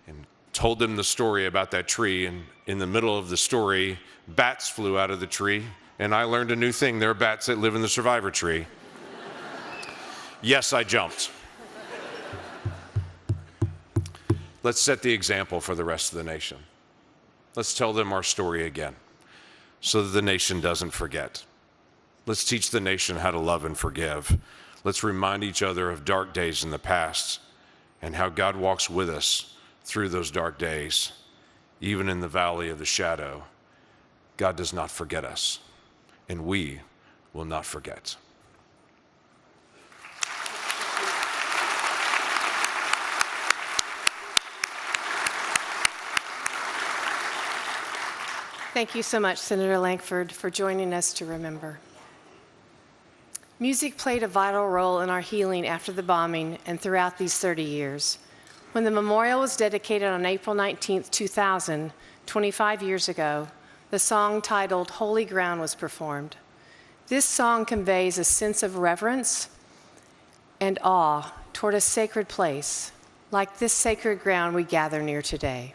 and told them the story about that tree, and in the middle of the story, bats flew out of the tree, and I learned a new thing. There are bats that live in the survivor tree. Yes, I jumped. Let's set the example for the rest of the nation. Let's tell them our story again so that the nation doesn't forget. Let's teach the nation how to love and forgive. Let's remind each other of dark days in the past and how God walks with us through those dark days. Even in the valley of the shadow, God does not forget us, and we will not forget. Thank you so much, Senator Lankford, for joining us to remember. Music played a vital role in our healing after the bombing and throughout these 30 years. When the memorial was dedicated on April 19, 2000, 25 years ago, the song titled Holy Ground was performed. This song conveys a sense of reverence and awe toward a sacred place, like this sacred ground we gather near today.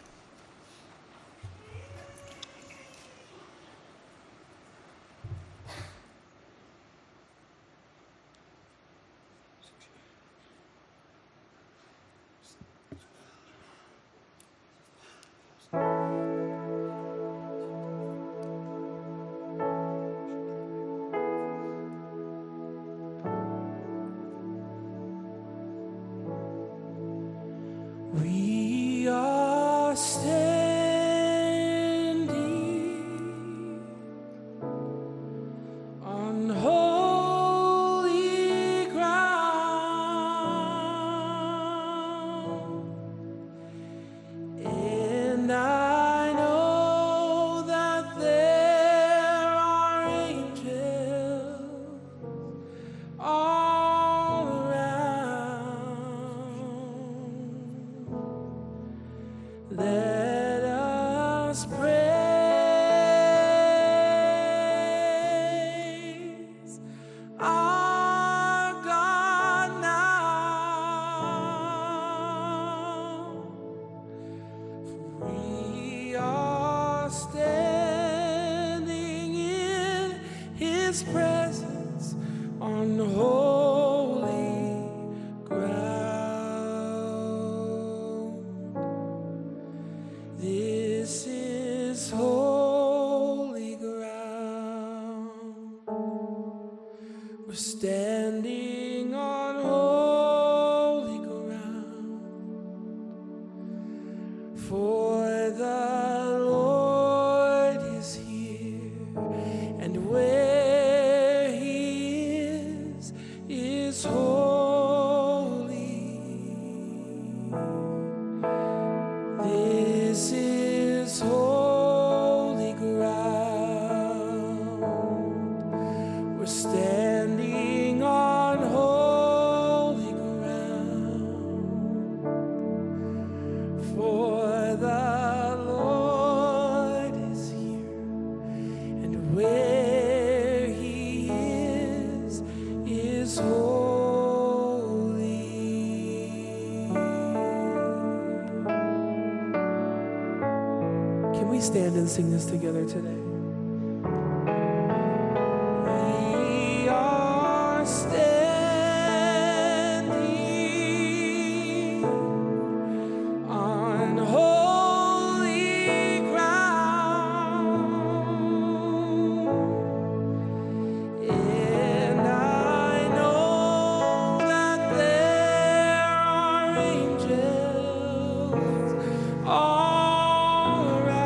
We are standing on holy ground, and I know that there are angels all around. Let us praise our God now. We are standing in His presence on holy ground. This is holy ground. We're standing on holy ground, for the Lord is here, and where He is holy. This is holy ground. We're standing on holy ground, for the Lord is here, and where He is holy. Can we stand and sing this together today? We are standing on holy ground, and I know that there are angels all around.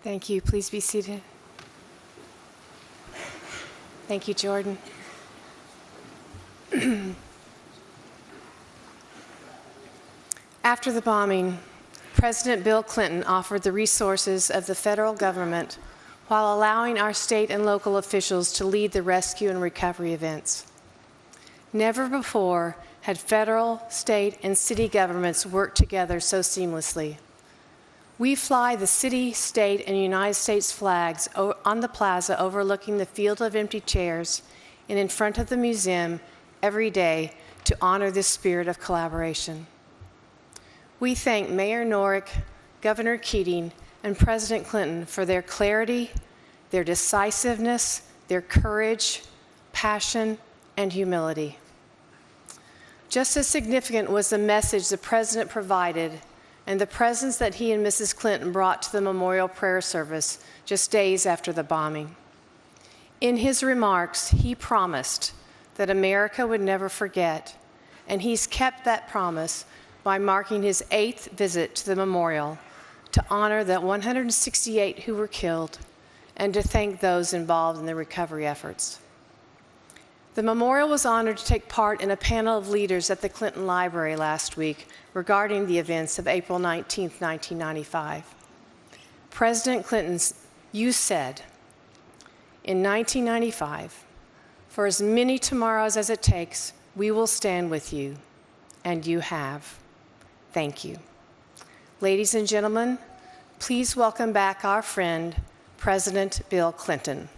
Thank you. Please be seated. Thank you, Jordan. After the bombing, President Bill Clinton offered the resources of the federal government while allowing our state and local officials to lead the rescue and recovery events. Never before had federal, state, and city governments worked together so seamlessly. We fly the city, state, and United States flags on the plaza overlooking the field of empty chairs and in front of the museum every day to honor this spirit of collaboration. We thank Mayor Norrick, Governor Keating, and President Clinton for their clarity, their decisiveness, their courage, passion, and humility. Just as significant was the message the President provided and the presence that he and Mrs. Clinton brought to the memorial prayer service just days after the bombing. In his remarks, he promised that America would never forget, and he's kept that promise by marking his 8th visit to the memorial to honor the 168 who were killed and to thank those involved in the recovery efforts. The memorial was honored to take part in a panel of leaders at the Clinton Library last week regarding the events of April 19, 1995. President Clinton, you said, in 1995, for as many tomorrows as it takes, we will stand with you, and you have. Thank you. Ladies and gentlemen, please welcome back our friend, President Bill Clinton.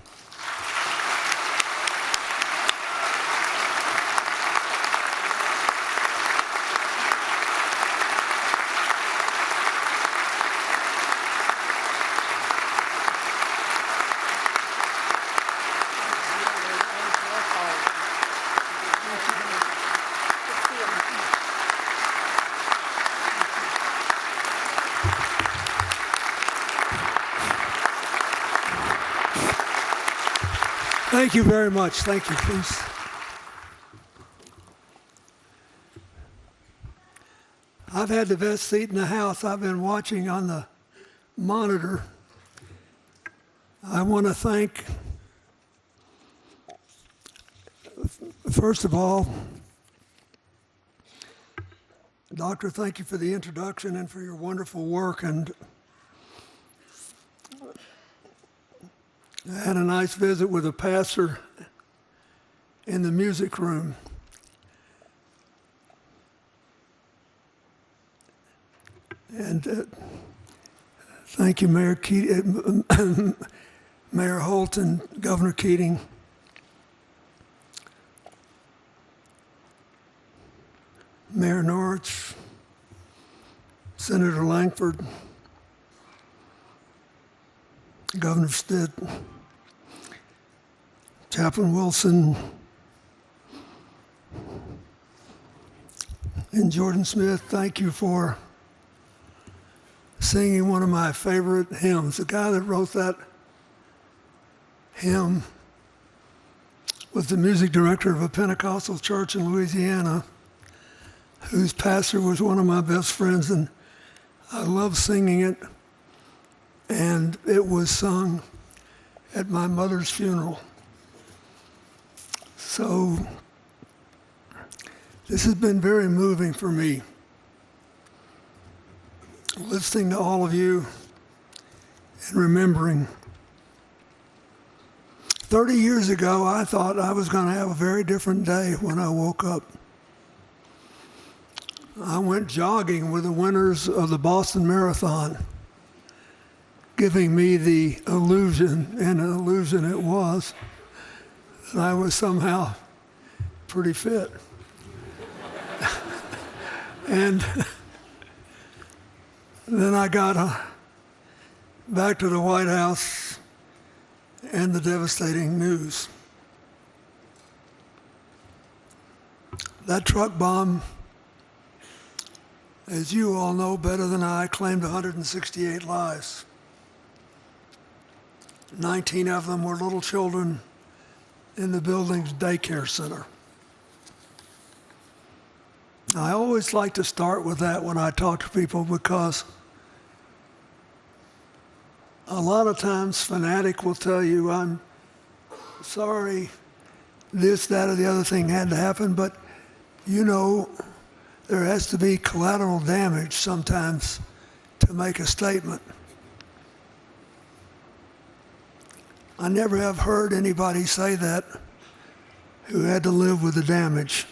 Thank you very much. Thank you, please. I've had the best seat in the house. I've been watching on the monitor. I want to thank, first of all, Doctor, thank you for the introduction and for your wonderful work. And I had a nice visit with a pastor in the music room. And thank you, Mayor Holt and Governor Keating. Mayor Norwich, Senator Lankford, Governor Stitt, Chaplain Wilson, and Jordan Smith, thank you for singing one of my favorite hymns. The guy that wrote that hymn was the music director of a Pentecostal church in Louisiana, whose pastor was one of my best friends, and I love singing it. And it was sung at my mother's funeral. So this has been very moving for me, listening to all of you and remembering. 30 years ago, I thought I was going to have a very different day when I woke up. I went jogging with the winners of the Boston Marathon, giving me the illusion, and an illusion it was, that I was somehow pretty fit. And then I got back to the White House and the devastating news. That truck bomb, as you all know better than I, claimed 168 lives. 19 of them were little children in the building's daycare center. I always like to start with that when I talk to people, because A lot of times, fanatic will tell you, I'm sorry, this, that, or the other thing had to happen, but you know, there has to be collateral damage sometimes to make a statement. I never have heard anybody say that who had to live with the damage.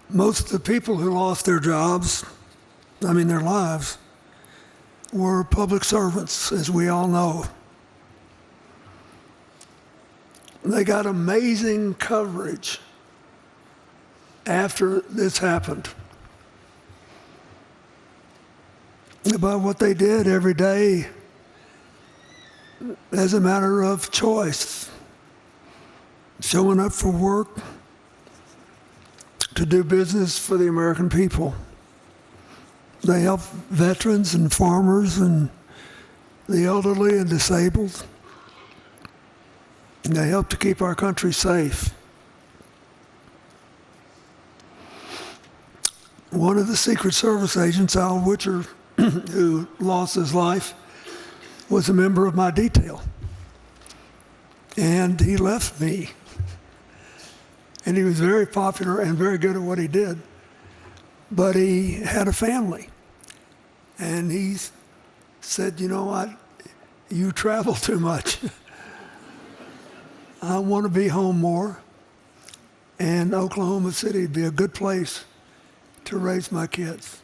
Most of the people who lost their jobs, their lives, were public servants, as we all know. They got amazing coverage after this happened about what they did every day as a matter of choice, showing up for work to do business for the American people. They help veterans and farmers and the elderly and disabled. And they help to keep our country safe. One of the Secret Service agents, Al Witcher, who lost his life, was a member of my detail. And he left me. And he was very popular and very good at what he did. But he had a family. And he said, you know what, you travel too much. I want to be home more. And Oklahoma City would be a good place to raise my kids.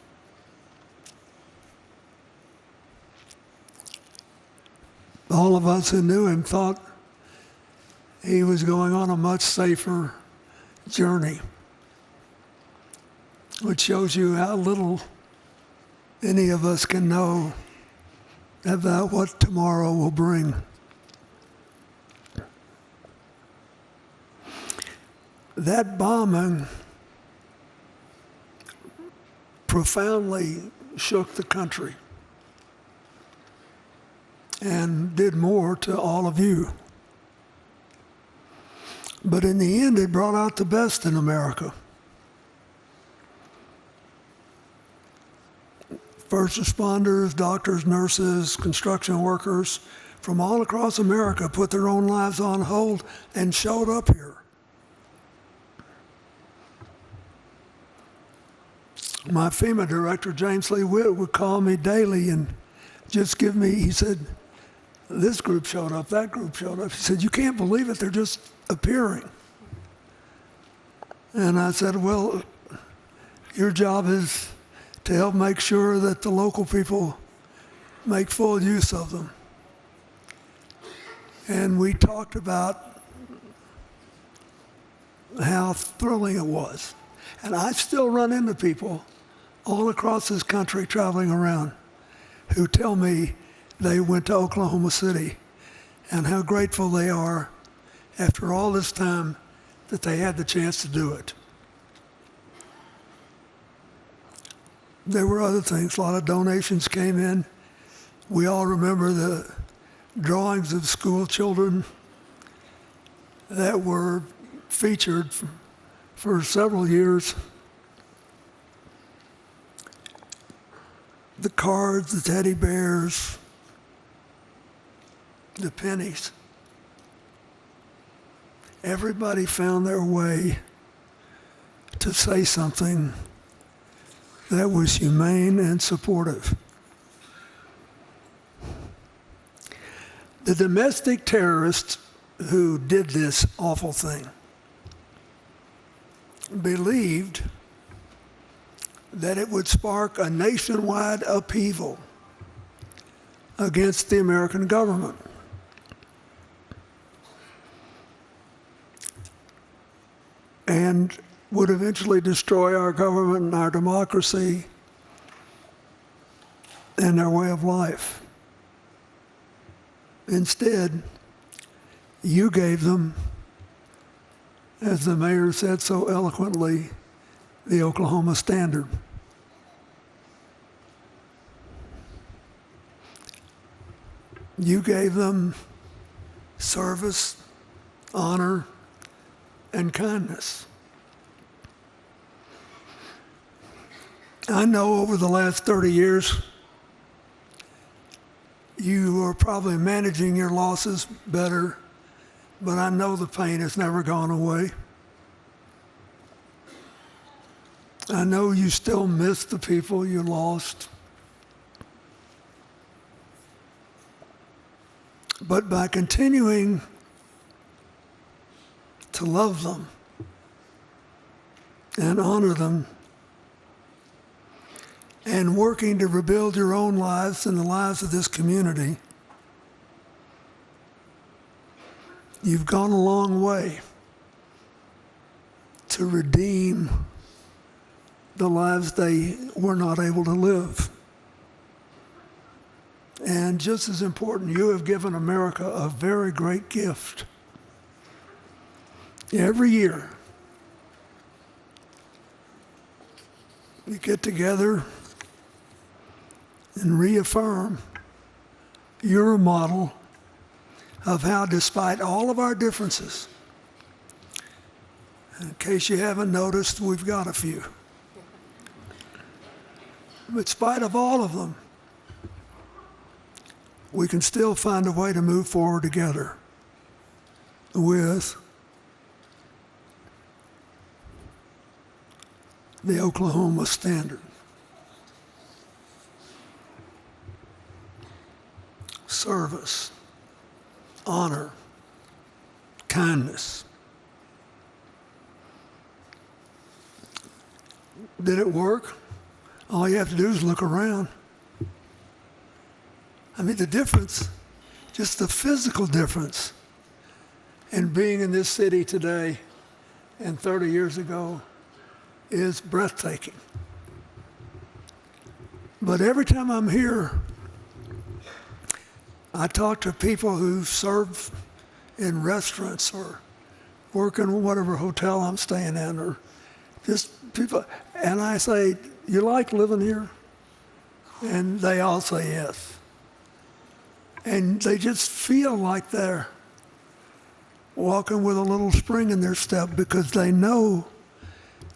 All of us who knew him thought he was going on a much safer journey, which shows you how little any of us can know about what tomorrow will bring. That bombing profoundly shook the country and did more to all of you. But in the end, it brought out the best in America. First responders, doctors, nurses, construction workers from all across America put their own lives on hold and showed up here. My FEMA director, James Lee Witt, would call me daily and just give me, he said, this group showed up, that group showed up. He said, you can't believe it, they're just appearing. And I said, well, your job is to help make sure that the local people make full use of them. And we talked about how thrilling it was. And I still run into people all across this country traveling around who tell me they went to Oklahoma City and how grateful they are after all this time that they had the chance to do it. There were other things. A lot of donations came in. We all remember the drawings of school children that were featured for several years. The cards, the teddy bears, the pennies. Everybody found their way to say something that was humane and supportive. The domestic terrorists who did this awful thing believed that it would spark a nationwide upheaval against the American government. And would eventually destroy our government and our democracy and our way of life. Instead, you gave them, as the mayor said so eloquently, the Oklahoma Standard. You gave them service, honor, and kindness. I know over the last 30 years, you are probably managing your losses better, but I know the pain has never gone away. I know you still miss the people you lost. But by continuing to love them and honor them and working to rebuild your own lives and the lives of this community, you've gone a long way to redeem the lives they were not able to live. And just as important, you have given America a very great gift. Every year, we get together and reaffirm your model of how, despite all of our differences, in case you haven't noticed, we've got a few. But in spite of all of them, we can still find a way to move forward together with the Oklahoma standard. Service, honor, kindness. Did it work? All you have to do is look around. I mean, the difference, just the physical difference in being in this city today and 30 years ago is breathtaking. But every time I'm here, I talk to people who serve in restaurants or work in whatever hotel I'm staying in, or just people, and I say, "You like living here?" And they all say yes. And they just feel like they're walking with a little spring in their step because they know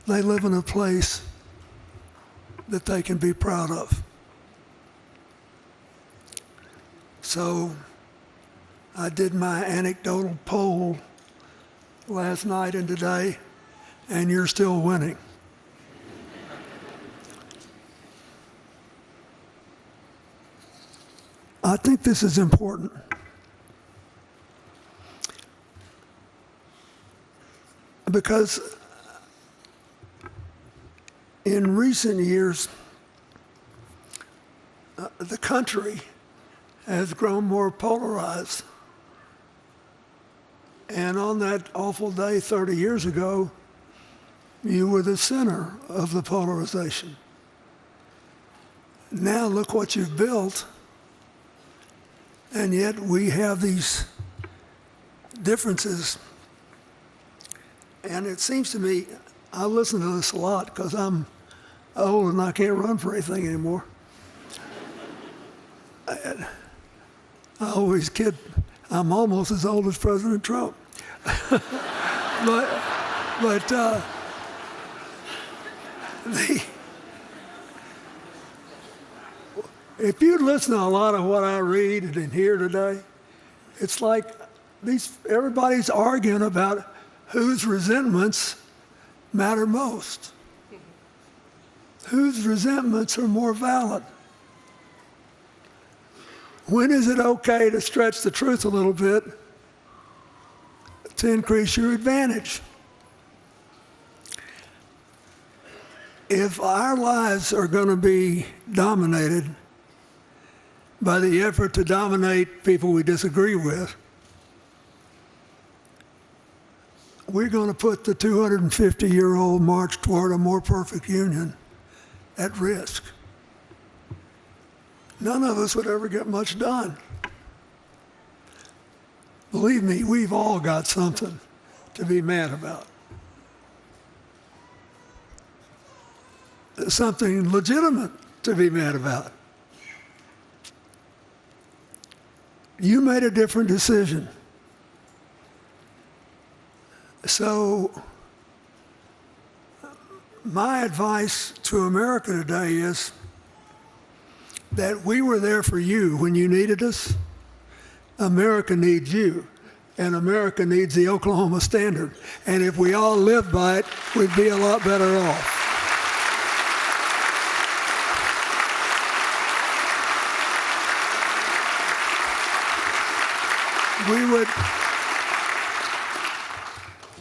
they live in a place that they can be proud of. So I did my anecdotal poll last night and today, and you're still winning. I think this is important. Because in recent years, the country has grown more polarized. And on that awful day 30 years ago, you were the center of the polarization. Now look what you've built. And yet we have these differences. And it seems to me, I listen to this a lot because I'm old and I can't run for anything anymore. I always kid, I'm almost as old as President Trump. If you listen to a lot of what I read and hear today, it's like everybody's arguing about whose resentments matter most, whose resentments are more valid. When is it okay to stretch the truth a little bit to increase your advantage? If our lives are going to be dominated by the effort to dominate people we disagree with, we're going to put the 250-year-old march toward a more perfect union at risk. None of us would ever get much done. Believe me, we've all got something to be mad about. Something legitimate to be mad about. You made a different decision. So My advice to America today is that we were there for you when you needed us. America needs you, and America needs the Oklahoma Standard. And if we all lived by it, we'd be a lot better off.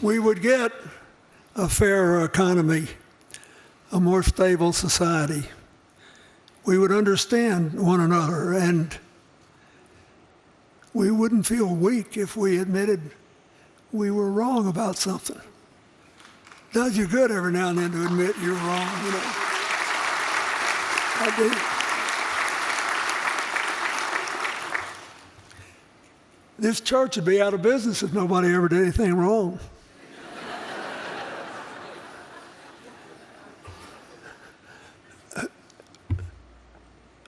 We would get a fairer economy, a more stable society. We would understand one another, and we wouldn't feel weak if we admitted we were wrong about something. Does you good every now and then to admit you're wrong, you know. I do. This church would be out of business if nobody ever did anything wrong.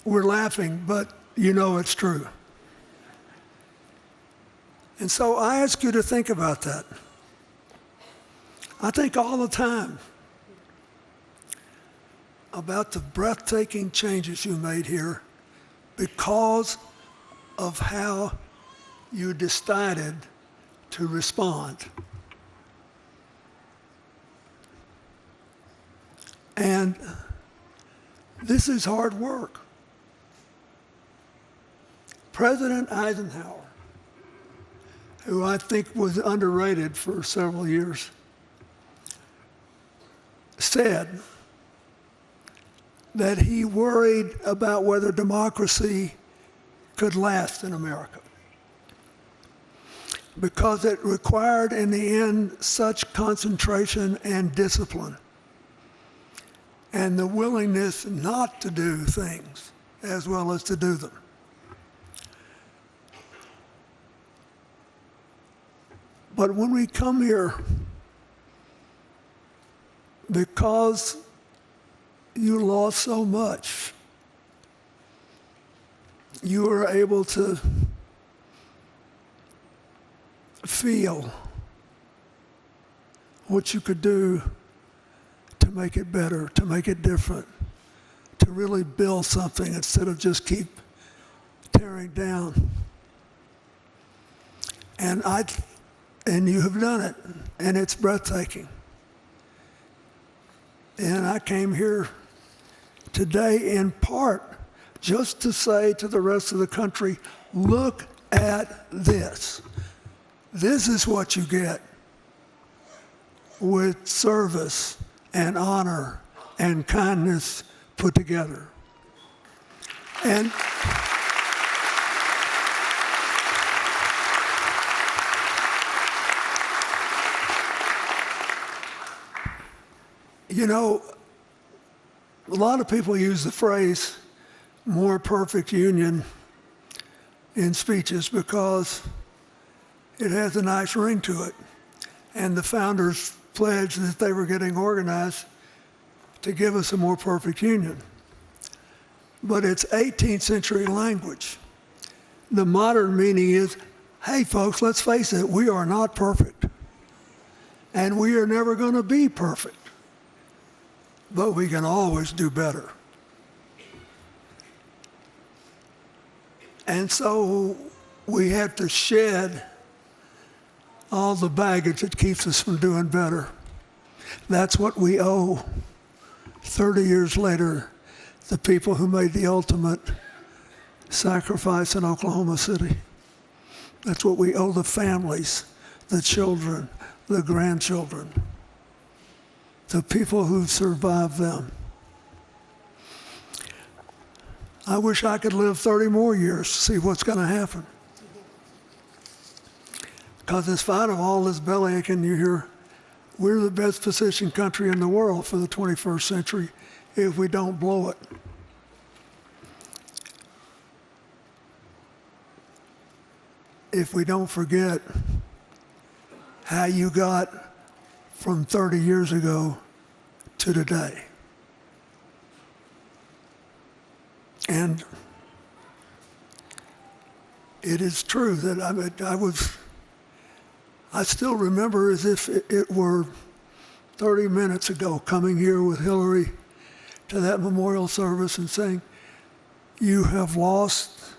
We're laughing, but you know it's true. And so I ask you to think about that. I think all the time about the breathtaking changes you made here because of how you decided to respond. And this is hard work. President Eisenhower, who I think was underrated for several years, said that he worried about whether democracy could last in America because it required in the end such concentration and discipline and the willingness not to do things as well as to do them. But when we come here, because you lost so much, you were able to feel what you could do to make it better, to make it different, to really build something instead of just keep tearing down. And you have done it, and it's breathtaking. And I came here today in part just to say to the rest of the country, look at this. This is what you get with service and honor and kindness put together. And you know, a lot of people use the phrase more perfect union in speeches because it has a nice ring to it. And the founders pledged that they were getting organized to give us a more perfect union. But it's 18th century language. The modern meaning is, hey folks, let's face it, we are not perfect. And we are never going to be perfect. But we can always do better. And so we have to shed all the baggage that keeps us from doing better. That's what we owe 30 years later, the people who made the ultimate sacrifice in Oklahoma City. That's what we owe the families, the children, the grandchildren, the people who survived them. I wish I could live 30 more years to see what's going to happen. Because in spite of all this bellyaching you hear, we're the best positioned country in the world for the 21st century if we don't blow it. If we don't forget how you got from 30 years ago to today. And it is true that I still remember as if it were 30 minutes ago coming here with Hillary to that memorial service and saying, you have lost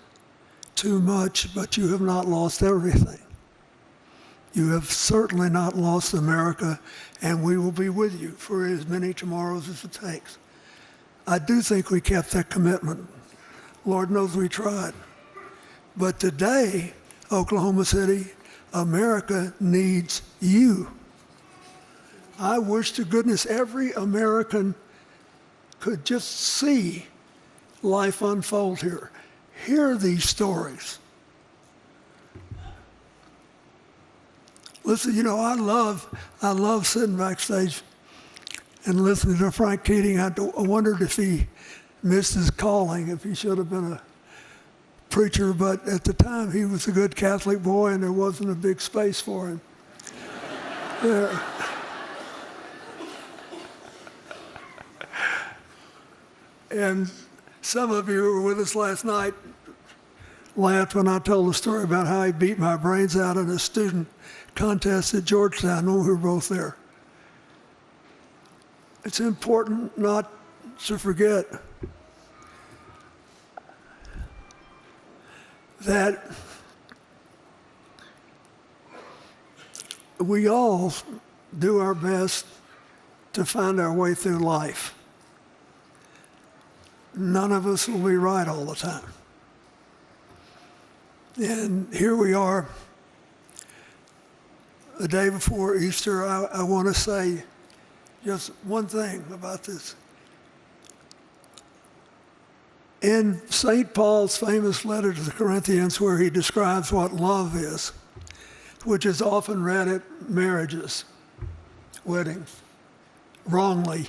too much, but you have not lost everything. You have certainly not lost America, and we will be with you for as many tomorrows as it takes. I do think we kept that commitment. Lord knows we tried. But today, Oklahoma City, America needs you. I wish to goodness every American could just see life unfold here. Hear these stories. Listen, you know, I love sitting backstage and listening to Frank Keating. I wondered if he missed his calling, if he should have been a preacher, but at the time he was a good Catholic boy and there wasn't a big space for him there. And some of you who were with us last night laughed when I told the story about how he beat my brains out in a student contest at Georgetown when we were both there. It's important not to forget that we all do our best to find our way through life. None of us will be right all the time. And here we are, the day before Easter. I want to say just one thing about this. In St. Paul's famous letter to the Corinthians, where he describes what love is, which is often read at marriages, weddings, wrongly,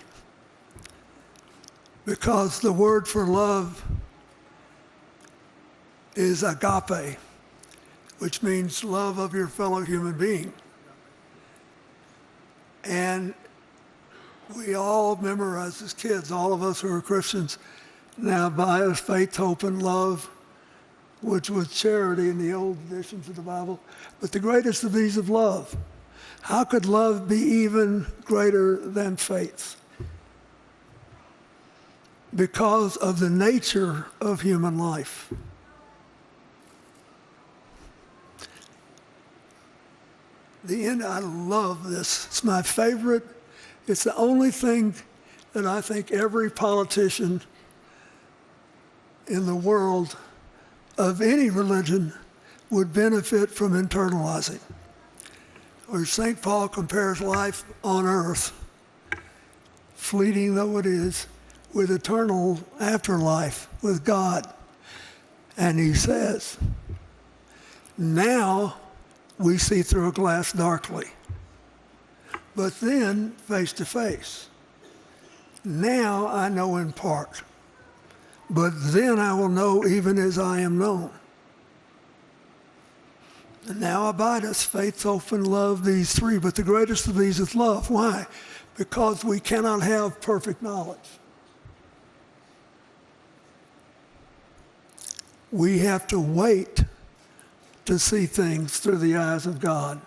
because the word for love is agape, which means love of your fellow human being. And we all memorize as kids, all of us who are Christians, now by faith, hope, and love, which was charity in the old editions of the Bible. But the greatest of these is love. How could love be even greater than faith? Because of the nature of human life. The end, I love this. It's my favorite. It's the only thing that I think every politician in the world of any religion would benefit from internalizing. Where St. Paul compares life on earth, fleeting though it is, with eternal afterlife with God. And he says, now we see through a glass darkly, but then face to face. Now I know in part, but then I will know even as I am known. And now abideth faith, hope, and love, these three, but the greatest of these is love. Why? Because we cannot have perfect knowledge. We have to wait to see things through the eyes of God.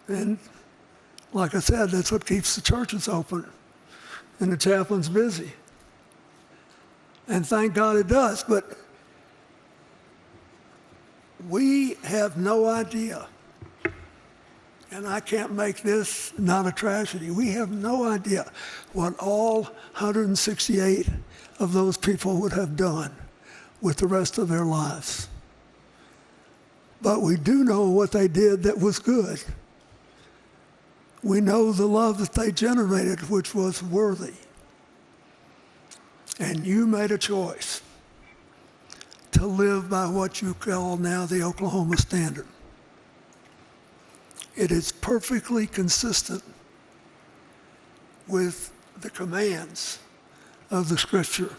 And like I said, that's what keeps the churches open and the chaplains busy. And thank God it does, but we have no idea, and I can't make this not a tragedy, we have no idea what all 168 of those people would have done with the rest of their lives. But we do know what they did that was good. We know the love that they generated, which was worthy. And you made a choice to live by what you call now the Oklahoma Standard. It is perfectly consistent with the commands of the Scripture.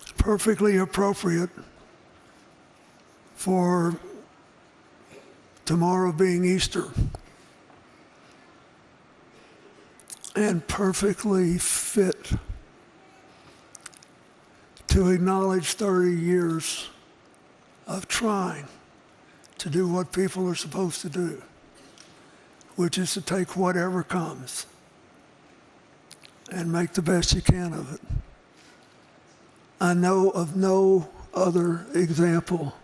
It's perfectly appropriate for tomorrow being Easter, and perfectly fit to acknowledge 30 years of trying to do what people are supposed to do. which is to take whatever comes and make the best you can of it. I know of no other example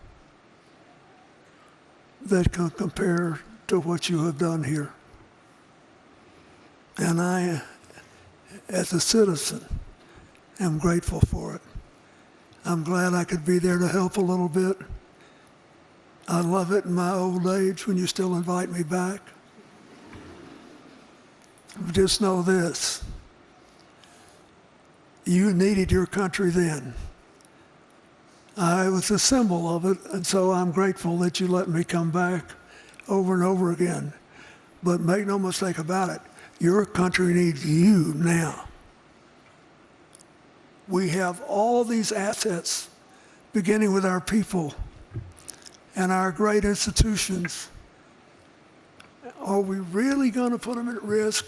that can compare to what you have done here. And I, as a citizen, am grateful for it. I'm glad I could be there to help a little bit. I love it in my old age when you still invite me back. Just know this. You needed your country then. I was a symbol of it, and so I'm grateful that you let me come back over and over again. But make no mistake about it, your country needs you now. We have all these assets, beginning with our people and our great institutions. Are we really going to put them at risk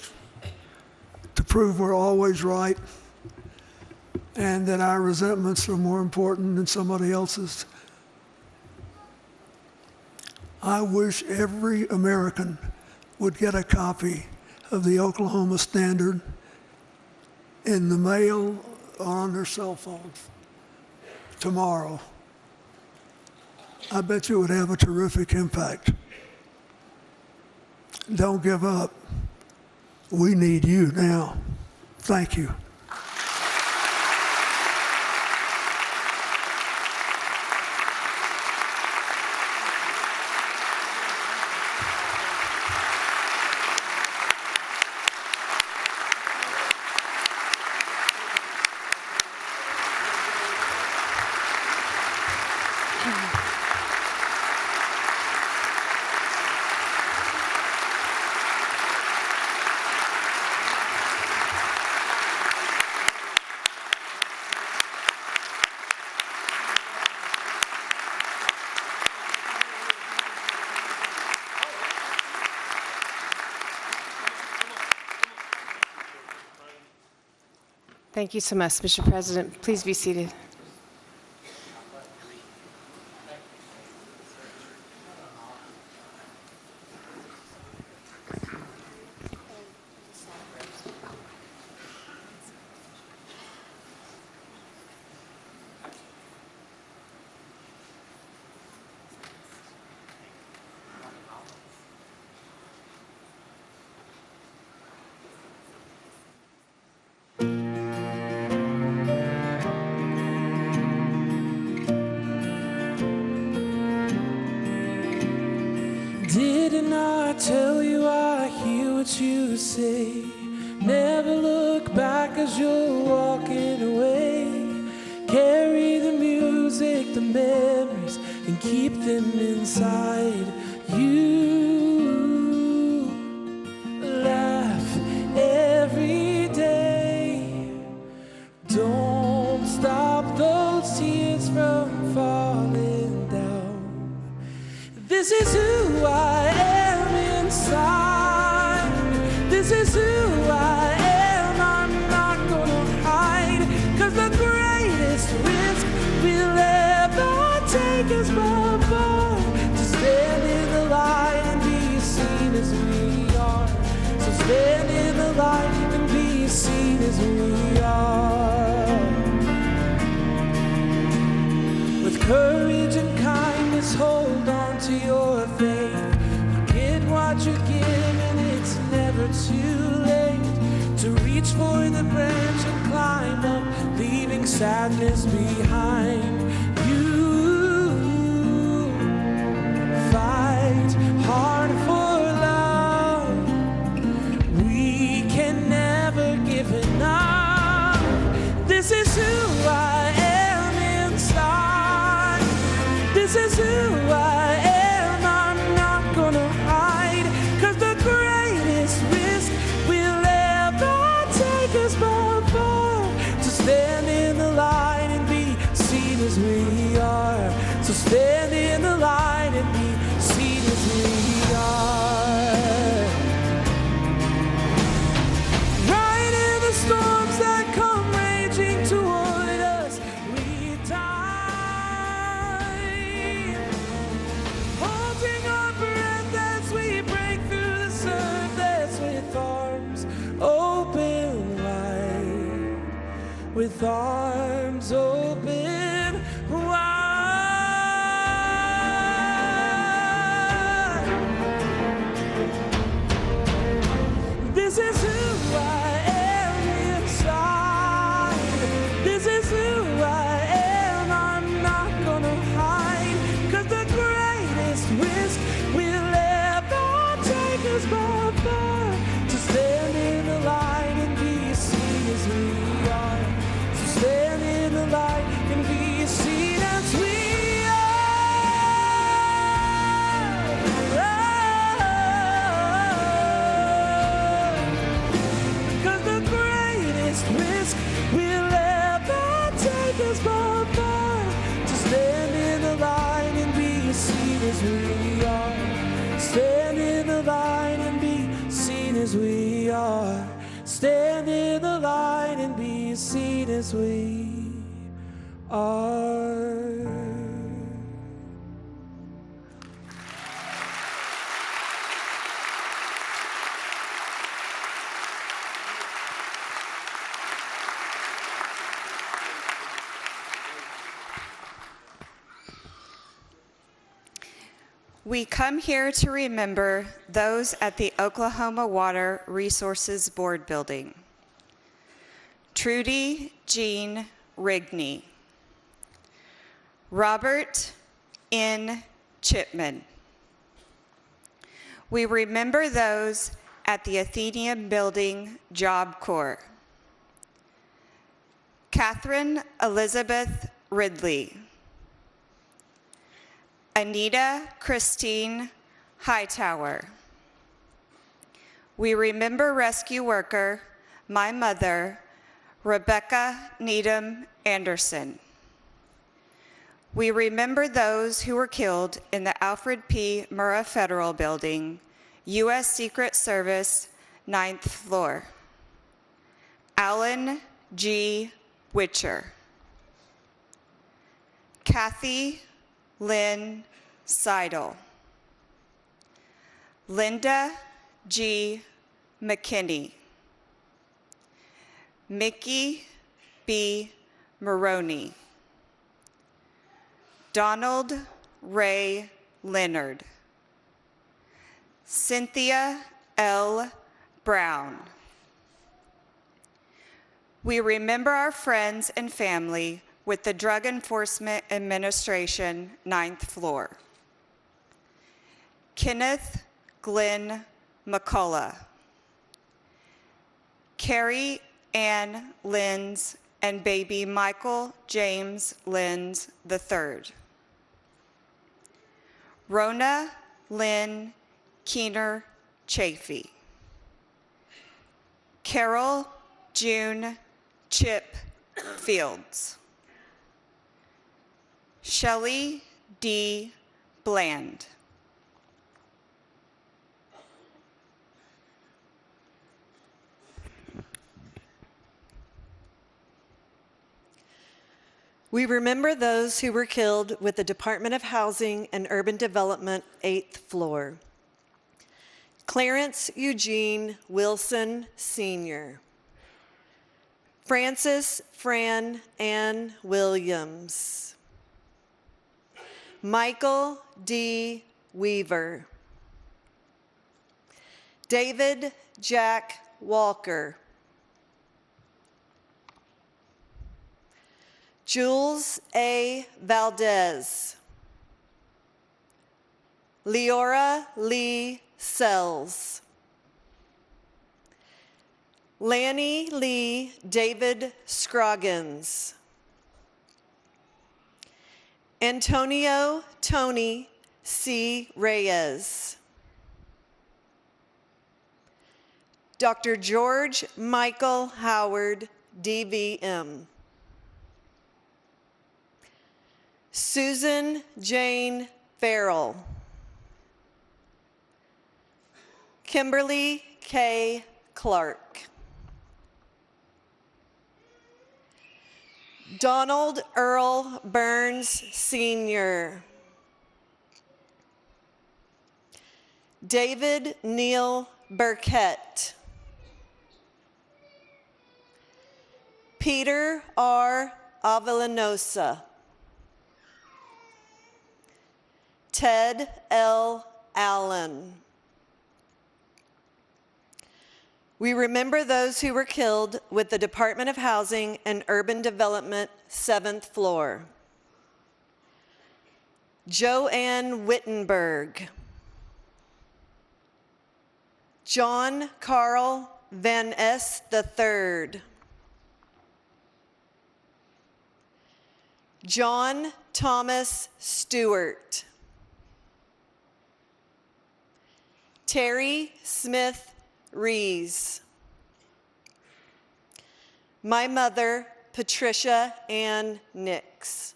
to prove we're always right and that our resentments are more important than somebody else's? I wish every American would get a copy of the Oklahoma Standard in the mail or on their cell phones tomorrow. I bet you it would have a terrific impact. Don't give up. We need you now. Thank you. Thank you so much, Mr. President. Please be seated. Didn't I tell you I hear what you say? Never look back as you're walking away. Carry the music, the memories, and keep them inside you. Laugh every day. Don't stop those tears from falling down. This is who I am inside. This is who I am. I'm not gonna hide. 'Cause the greatest risk we'll ever take is born to stand in the light and be seen as we are. So stand in the light and be seen as we are. With courage and kindness, hold on to your faith. Forget what you're given, it's never too late to reach for the branch and climb up, leaving sadness behind. You fight hard for love. We can never give enough. This is who I am inside. This is who I am. I'm not gonna hide. 'Cause the greatest risk we'll ever take is born to stand in the light and be seen as with arms open wide. This is who I am inside. This is who I am. I'm not gonna hide. 'Cause the greatest risk we'll ever take is by far to stand in the light and be seen as we are. To stand in the light and be seen as we risk we'll ever take is by far to stand in the line and be seen as we are. Stand in the line and be seen as we are. Stand in the line and be seen as we are. We come here to remember those at the Oklahoma Water Resources Board Building. Trudy Jean Rigney. Robert N. Chipman. We remember those at the Athenaeum Building Job Corps. Catherine Elizabeth Ridley. Anita Christine Hightower. We remember rescue worker, my mother, Rebecca Needham Anderson. We remember those who were killed in the Alfred P. Murrah Federal Building, U.S. Secret Service, 9th floor. Alan G. Witcher. Kathy Lynn Seidel. Linda G. McKinney. Mickey B. Maroney. Donald Ray Leonard. Cynthia L. Brown. We remember our friends and family with the Drug Enforcement Administration, 9th floor. Kenneth Glenn McCullough. Carrie Ann Lenz and baby Michael James Lenz III. Rona Lynn Keener Chafee. Carol June Chip Fields. Shelley D. Bland. We remember those who were killed with the Department of Housing and Urban Development, 8th floor. Clarence Eugene Wilson, Sr. Frances Fran Ann Williams. Michael D. Weaver. David Jack Walker. Jules A. Valdez. Leora Lee Sells. Lanny Lee David Scroggins. Antonio Tony C. Reyes. Dr. George Michael Howard, DVM. Susan Jane Farrell. Kimberly K. Clark. Donald Earl Burns, Sr. David Neil Burkett. Peter R. Avellanosa, Ted L. Allen. We remember those who were killed with the Department of Housing and Urban Development, 7th floor. Joanne Wittenberg, John Carl Van S. III, John Thomas Stewart, Terry Smith Rees, my mother, Patricia Ann Nix,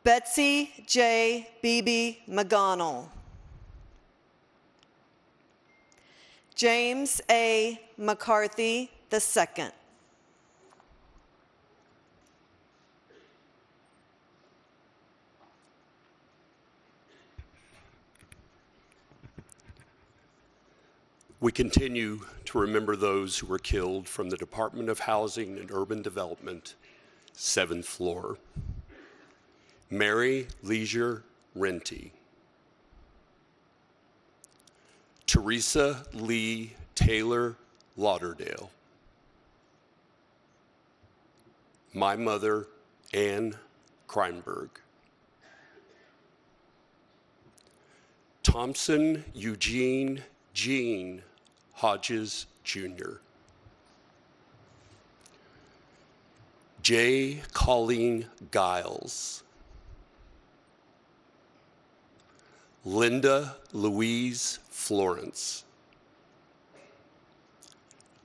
Betsy J. Beebe McGonnell, James A. McCarthy II, We continue to remember those who were killed from the Department of Housing and Urban Development, 7th floor. Mary Leisure Renty, Teresa Lee Taylor Lauderdale, my mother, Ann Kreinberg, Thompson Eugene Jean Hodges, Jr., J. Colleen Giles, Linda Louise Florence,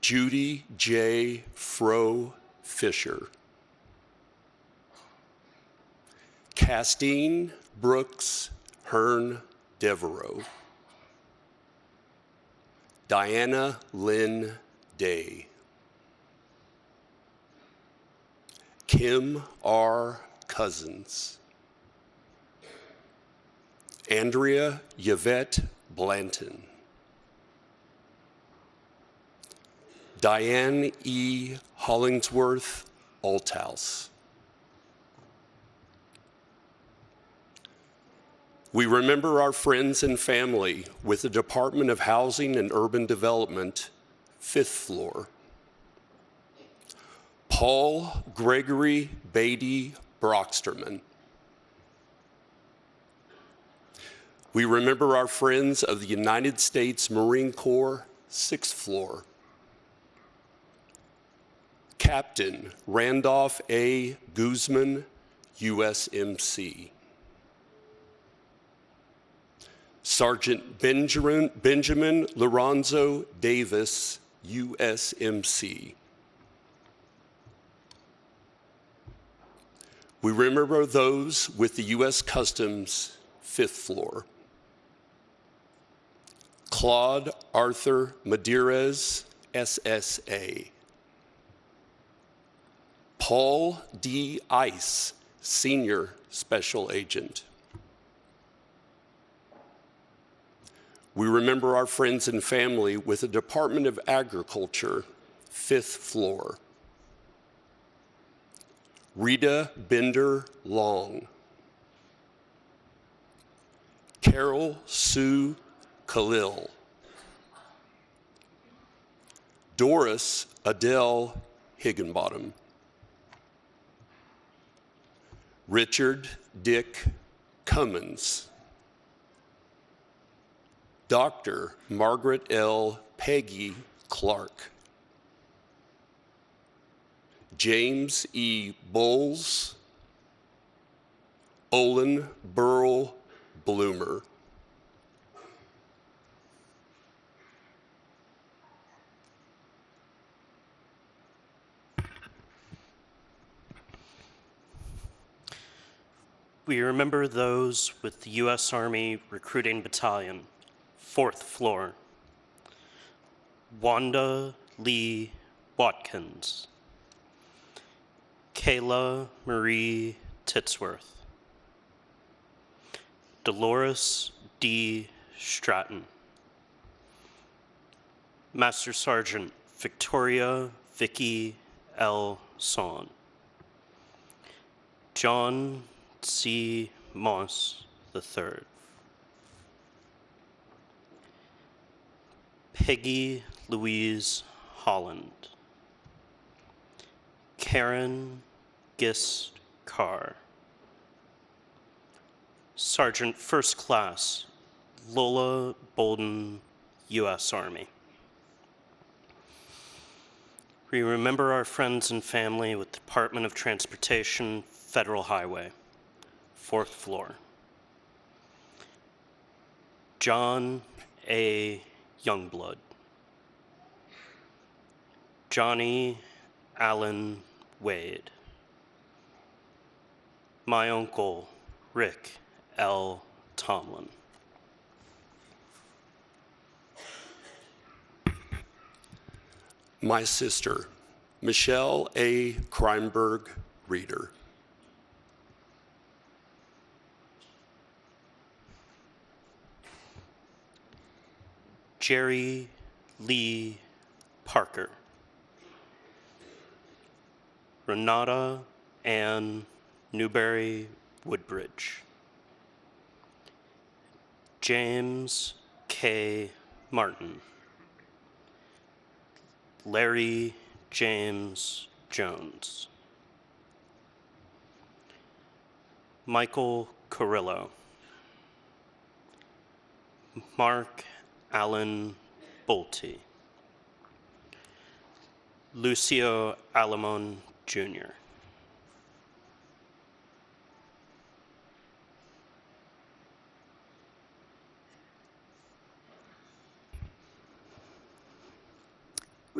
Judy J. Fro Fisher, Castine Brooks Hearn Devereaux, Diana Lynn Day, Kim R. Cousins, Andrea Yvette Blanton, Diane E. Hollingsworth Althouse. We remember our friends and family with the Department of Housing and Urban Development, 5th floor. Paul Gregory Beatty Brocksterman. We remember our friends of the United States Marine Corps, 6th floor. Captain Randolph A. Guzman, USMC. Sergeant Benjamin Lorenzo Davis, USMC. We remember those with the U.S. Customs, 5th floor. Claude Arthur Madeirez, SSA. Paul D. Ice, Senior Special Agent. We remember our friends and family with the Department of Agriculture, 5th floor. Rita Bender Long. Carol Sue Khalil. Doris Adele Higginbottom. Richard Dick Cummins. Dr. Margaret L. Peggy Clark. James E. Bowles. Olin Burl Bloomer. We remember those with the U.S. Army Recruiting Battalion, 4th floor. Wanda Lee Watkins. Kayla Marie Titsworth. Dolores D. Stratton. Master Sergeant Victoria Vicky L. Son. John C. Moss III. Peggy Louise Holland. Karen Gist Carr. Sergeant First Class Lola Bolden, U.S. Army. We remember our friends and family with Department of Transportation, Federal Highway, 4th floor. John A. Youngblood. Johnny Allen Wade. My uncle, Rick L. Tomlin. My sister, Michelle A. Kreinberg Reeder. Jerry Lee Parker. Renata Ann Newberry Woodbridge. James K. Martin. Larry James Jones. Michael Carrillo. Mark Allen Bolte. Lucio Alamon Jr.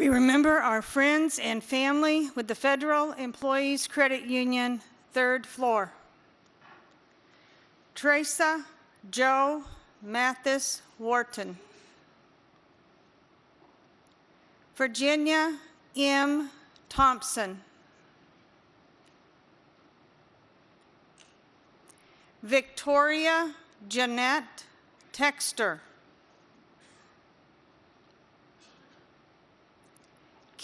We remember our friends and family with the Federal Employees Credit Union, 3rd floor. Teresa Joe Mathis Wharton. Virginia M. Thompson. Victoria Jeanette Texter.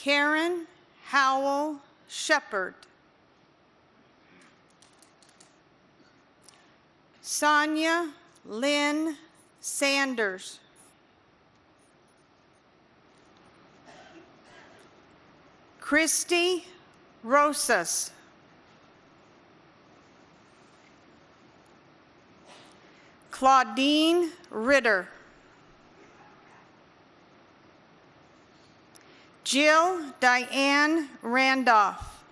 Karen Howell Shepard. Sonia Lynn Sanders. Christy Rosas. Claudine Ritter. Jill Diane Randolph.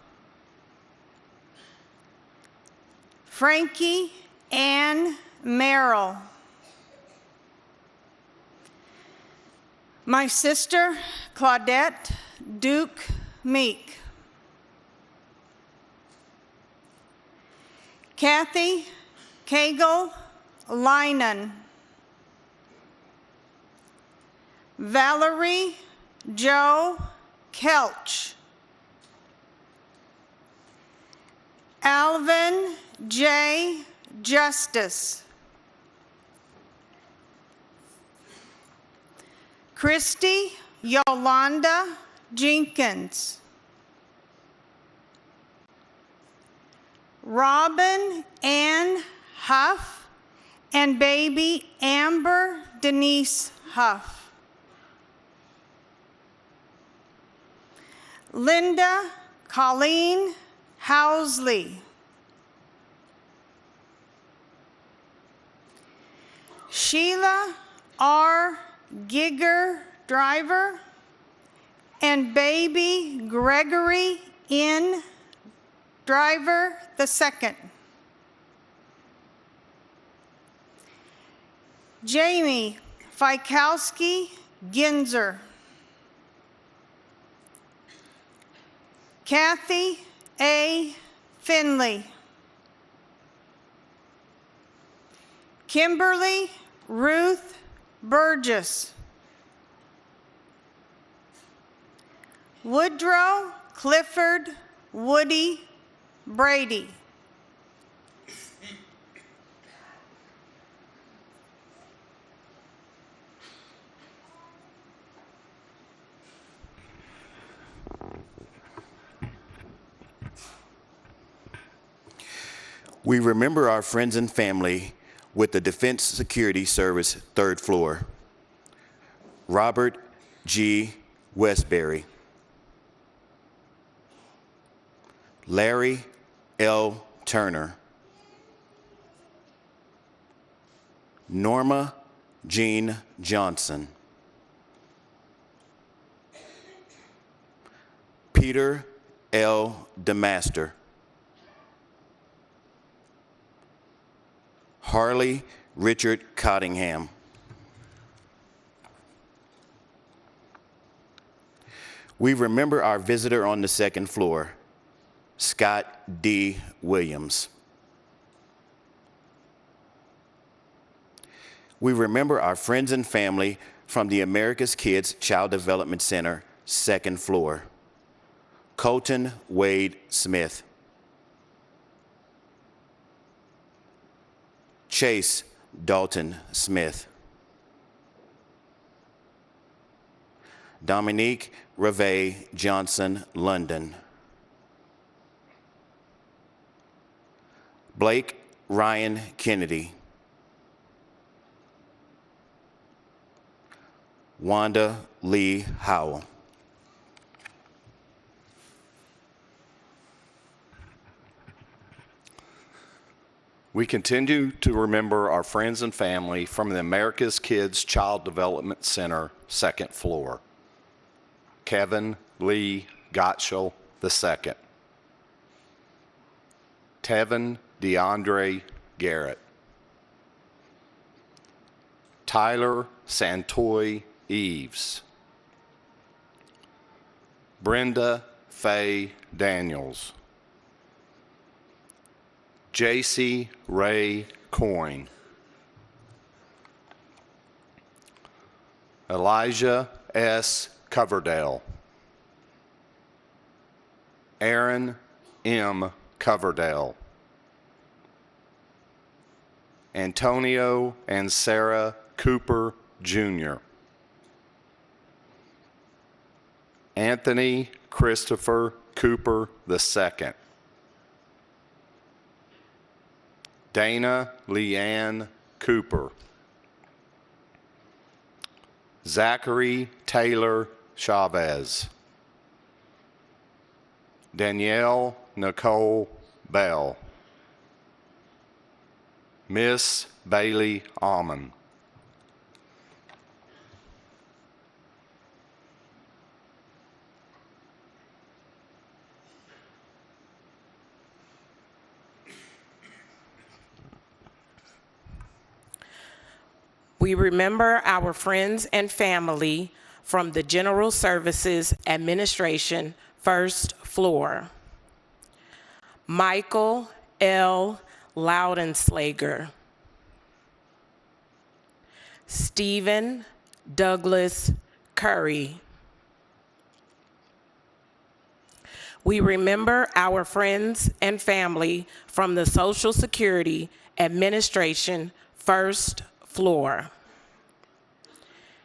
Frankie Ann Merrill. My sister, Claudette Duke Meek. Kathy Cagle Linan. Valerie Joe Kelch. Alvin J. Justice. Christy Yolanda Jenkins. Robin Ann Huff and baby Amber Denise Huff. Linda Colleen Housley. Sheila R. Gigger Driver and baby Gregory N. Driver II. Jamie Fikowski Ginzer. Kathy A. Finley. Kimberly Ruth Burgess. Woodrow Clifford Woody Brady. We remember our friends and family with the Defense Security Service 3rd floor. Robert G. Westbury. Larry L. Turner. Norma Jean Johnson. Peter L. DeMaster. Harley Richard Cottingham. We remember our visitor on the 2nd floor, Scott D. Williams. We remember our friends and family from the America's Kids Child Development Center, 2nd floor, Colton Wade Smith. Chase Dalton Smith. Dominique Reve Johnson London. Blake Ryan Kennedy. Wanda Lee Howell. We continue to remember our friends and family from the America's Kids Child Development Center, 2nd floor. Kevin Lee Gottschall II. Tevin DeAndre Garrett. Tyler Santoy Eves. Brenda Faye Daniels. J.C. Ray Coyne. Elijah S. Coverdale. Aaron M. Coverdale. Antonio and Sarah Cooper, Jr. Anthony Christopher Cooper II. Dana Leanne Cooper. Zachary Taylor Chavez. Danielle Nicole Bell. Miss Bailey Almond. We remember our friends and family from the General Services Administration, 1st floor. Michael L. Loudenslager. Stephen Douglas Curry. We remember our friends and family from the Social Security Administration, 1st floor.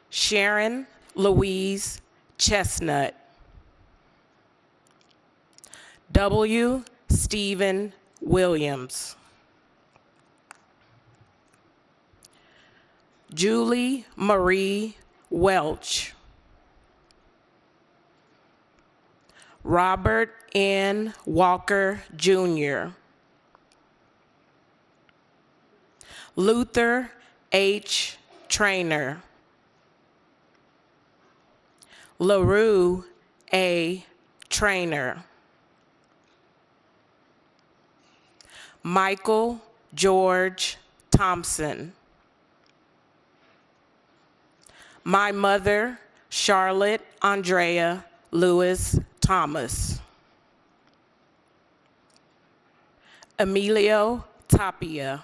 Sharon Louise Chestnut. W. Stephen Williams. Julie Marie Welch. Robert N. Walker, Jr. Luther H. Trainer. LaRue A. Trainer. Michael George Thompson. My mother, Charlotte Andrea Lewis Thomas. Emilio Tapia.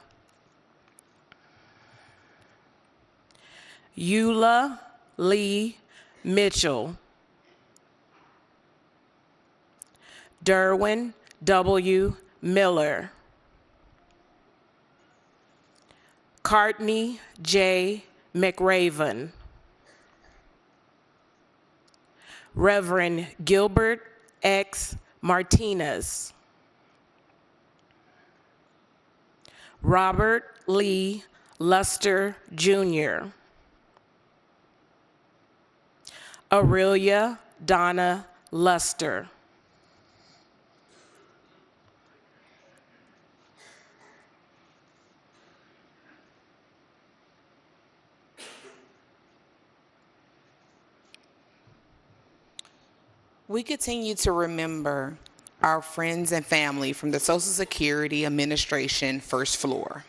Eula Lee Mitchell. Derwin W. Miller. Courtney J. McRaven. Reverend Gilbert X. Martinez. Robert Lee Luster, Jr. Aurelia Donna Luster. We continue to remember our friends and family from the Social Security Administration first floor.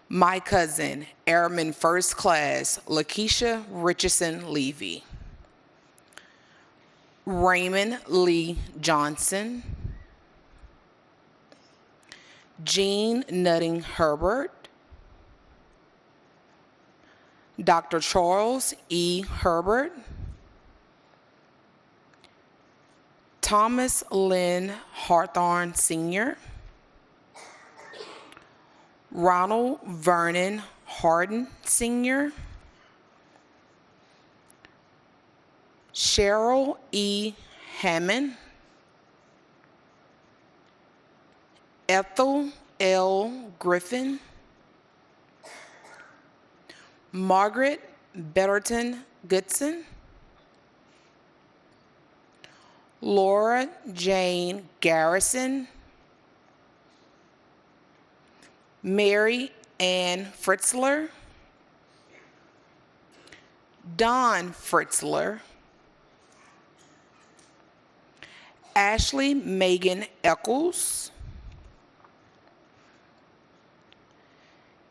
My cousin, Airman First Class Lakeisha Richardson Levy. Raymond Lee Johnson. Jean Nutting Herbert. Dr. Charles E. Herbert. Thomas Lynn Hawthorne Sr., Ronald Vernon Harden Sr., Cheryl E. Hammond, Ethel L. Griffin, Margaret Betterton Goodson, Laura Jane Garrison, Mary Ann Fritzler, Don Fritzler, Ashley Megan Eccles,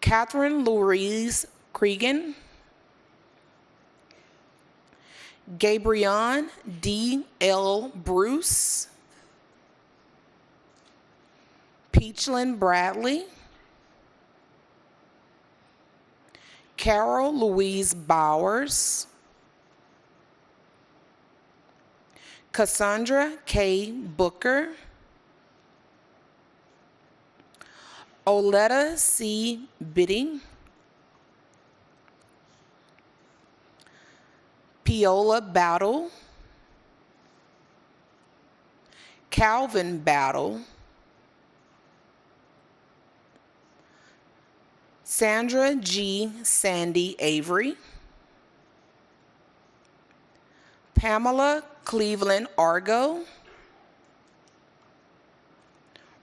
Catherine Louise Cregan, Gabrielle D. L. Bruce, Peachlyn Bradley, Carol Louise Bowers, Cassandra K. Booker, Oletta C. Bidding, Piola Battle, Calvin Battle, Sandra G. Sandy Avery, Pamela Cleveland Argo,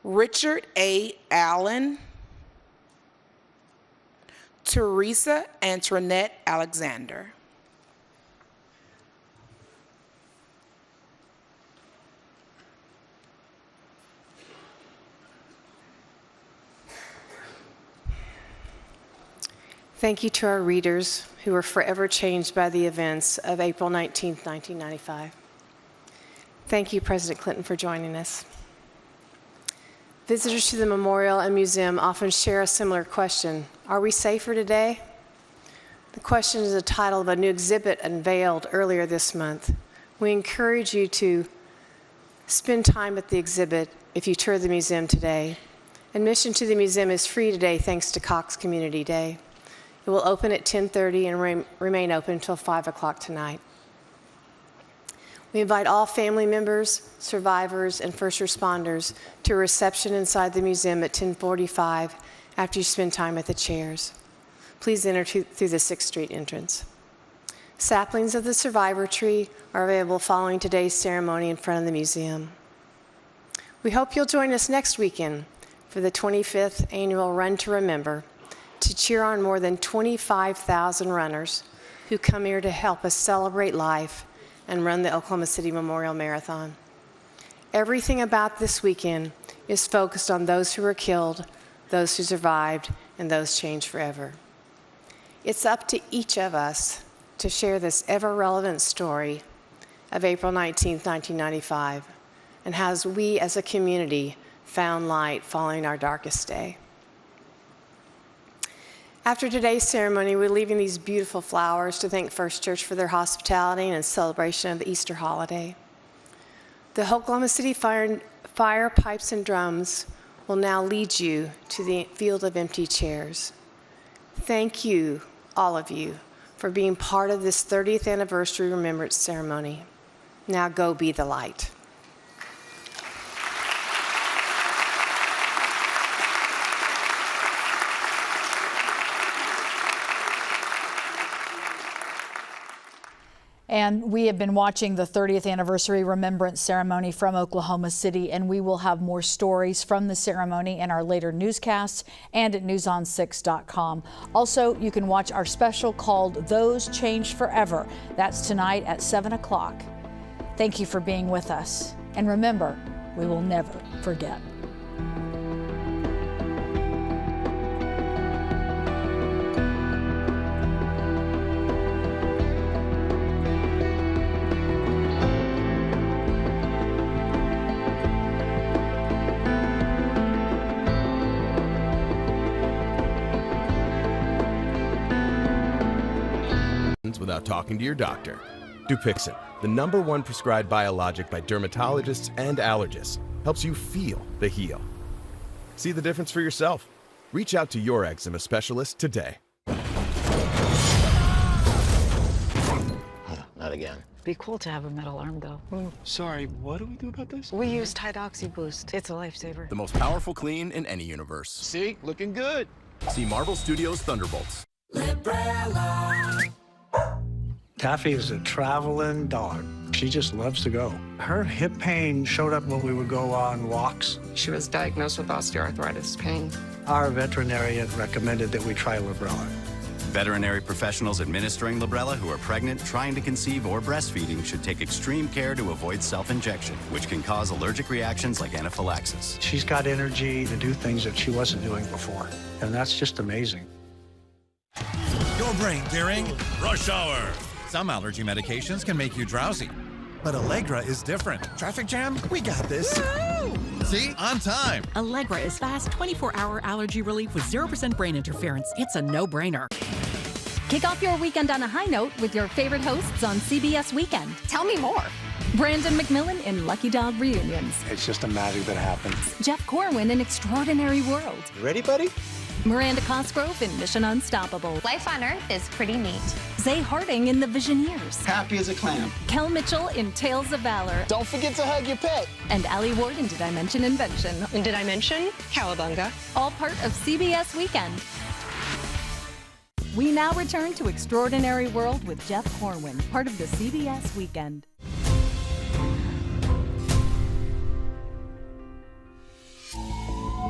Richard A. Allen, Teresa Antoinette Alexander. Thank you to our readers who were forever changed by the events of April 19, 1995. Thank you, President Clinton, for joining us. Visitors to the memorial and museum often share a similar question: are we safer today? The question is the title of a new exhibit unveiled earlier this month. We encourage you to spend time at the exhibit if you tour the museum today. Admission to the museum is free today thanks to Cox Community Day. It will open at 10:30 and remain open until 5 o'clock tonight. We invite all family members, survivors, and first responders to a reception inside the museum at 10:45 after you spend time at the chairs. Please enter through the 6th Street entrance. Saplings of the survivor tree are available following today's ceremony in front of the museum. We hope you'll join us next weekend for the 25th annual Run to Remember, to cheer on more than 25,000 runners who come here to help us celebrate life and run the Oklahoma City Memorial Marathon. Everything about this weekend is focused on those who were killed, those who survived, and those changed forever. It's up to each of us to share this ever-relevant story of April 19, 1995, and how we as a community found light following our darkest day. After today's ceremony, we're leaving these beautiful flowers to thank First Church for their hospitality and celebration of the Easter holiday. The Oklahoma City Fire, Pipes, and Drums will now lead you to the field of empty chairs. Thank you, all of you, for being part of this 30th anniversary remembrance ceremony. Now go be the light. And we have been watching the 30th anniversary Remembrance ceremony from Oklahoma City, and we will have more stories from the ceremony in our later newscasts and at newson6.com. Also, you can watch our special called Those Changed Forever. That's tonight at 7 o'clock. Thank you for being with us. And remember, we will never forget. Without talking to your doctor. Dupixent, the #1 prescribed biologic by dermatologists and allergists, helps you feel the heal. See the difference for yourself. Reach out to your eczema specialist today. Not again. Be cool to have a metal arm, though. Oh, sorry, what do we do about this? We use Tide Oxy Boost. It's a lifesaver. The most powerful clean in any universe. See? Looking good. See Marvel Studios' Thunderbolts. Taffy is a traveling dog. She just loves to go. Her hip pain showed up when we would go on walks. She was diagnosed with osteoarthritis pain. Our veterinarian recommended that we try Librela. Veterinary professionals administering Librela who are pregnant, trying to conceive, or breastfeeding should take extreme care to avoid self-injection, which can cause allergic reactions like anaphylaxis. She's got energy to do things that she wasn't doing before, and that's just amazing. Your brain during rush hour. Some allergy medications can make you drowsy, but Allegra is different. Traffic jam? We got this. See? On time. Allegra is fast 24-hour allergy relief with 0% brain interference. It's a no-brainer. Kick off your weekend on a high note with your favorite hosts on CBS Weekend. Tell me more. Brandon McMillan in Lucky Dog Reunions. It's just a magic that happens. Jeff Corwin in Extraordinary World. You ready, buddy? Miranda Cosgrove in Mission Unstoppable. Life on Earth is pretty neat. Zay Harding in The Visioneers. Happy as a clam. Kel Mitchell in Tales of Valor. Don't forget to hug your pet. And Allie Ward in Did I Mention Invention. And Did I Mention Cowabunga? All part of CBS Weekend. We now return to Extraordinary World with Jeff Corwin, part of the CBS Weekend.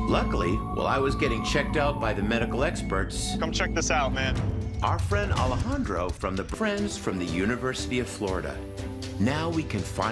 Luckily, while I was getting checked out by the medical experts... Come check this out, man. Our friend Alejandro from the Friends from the University of Florida. Now we can finally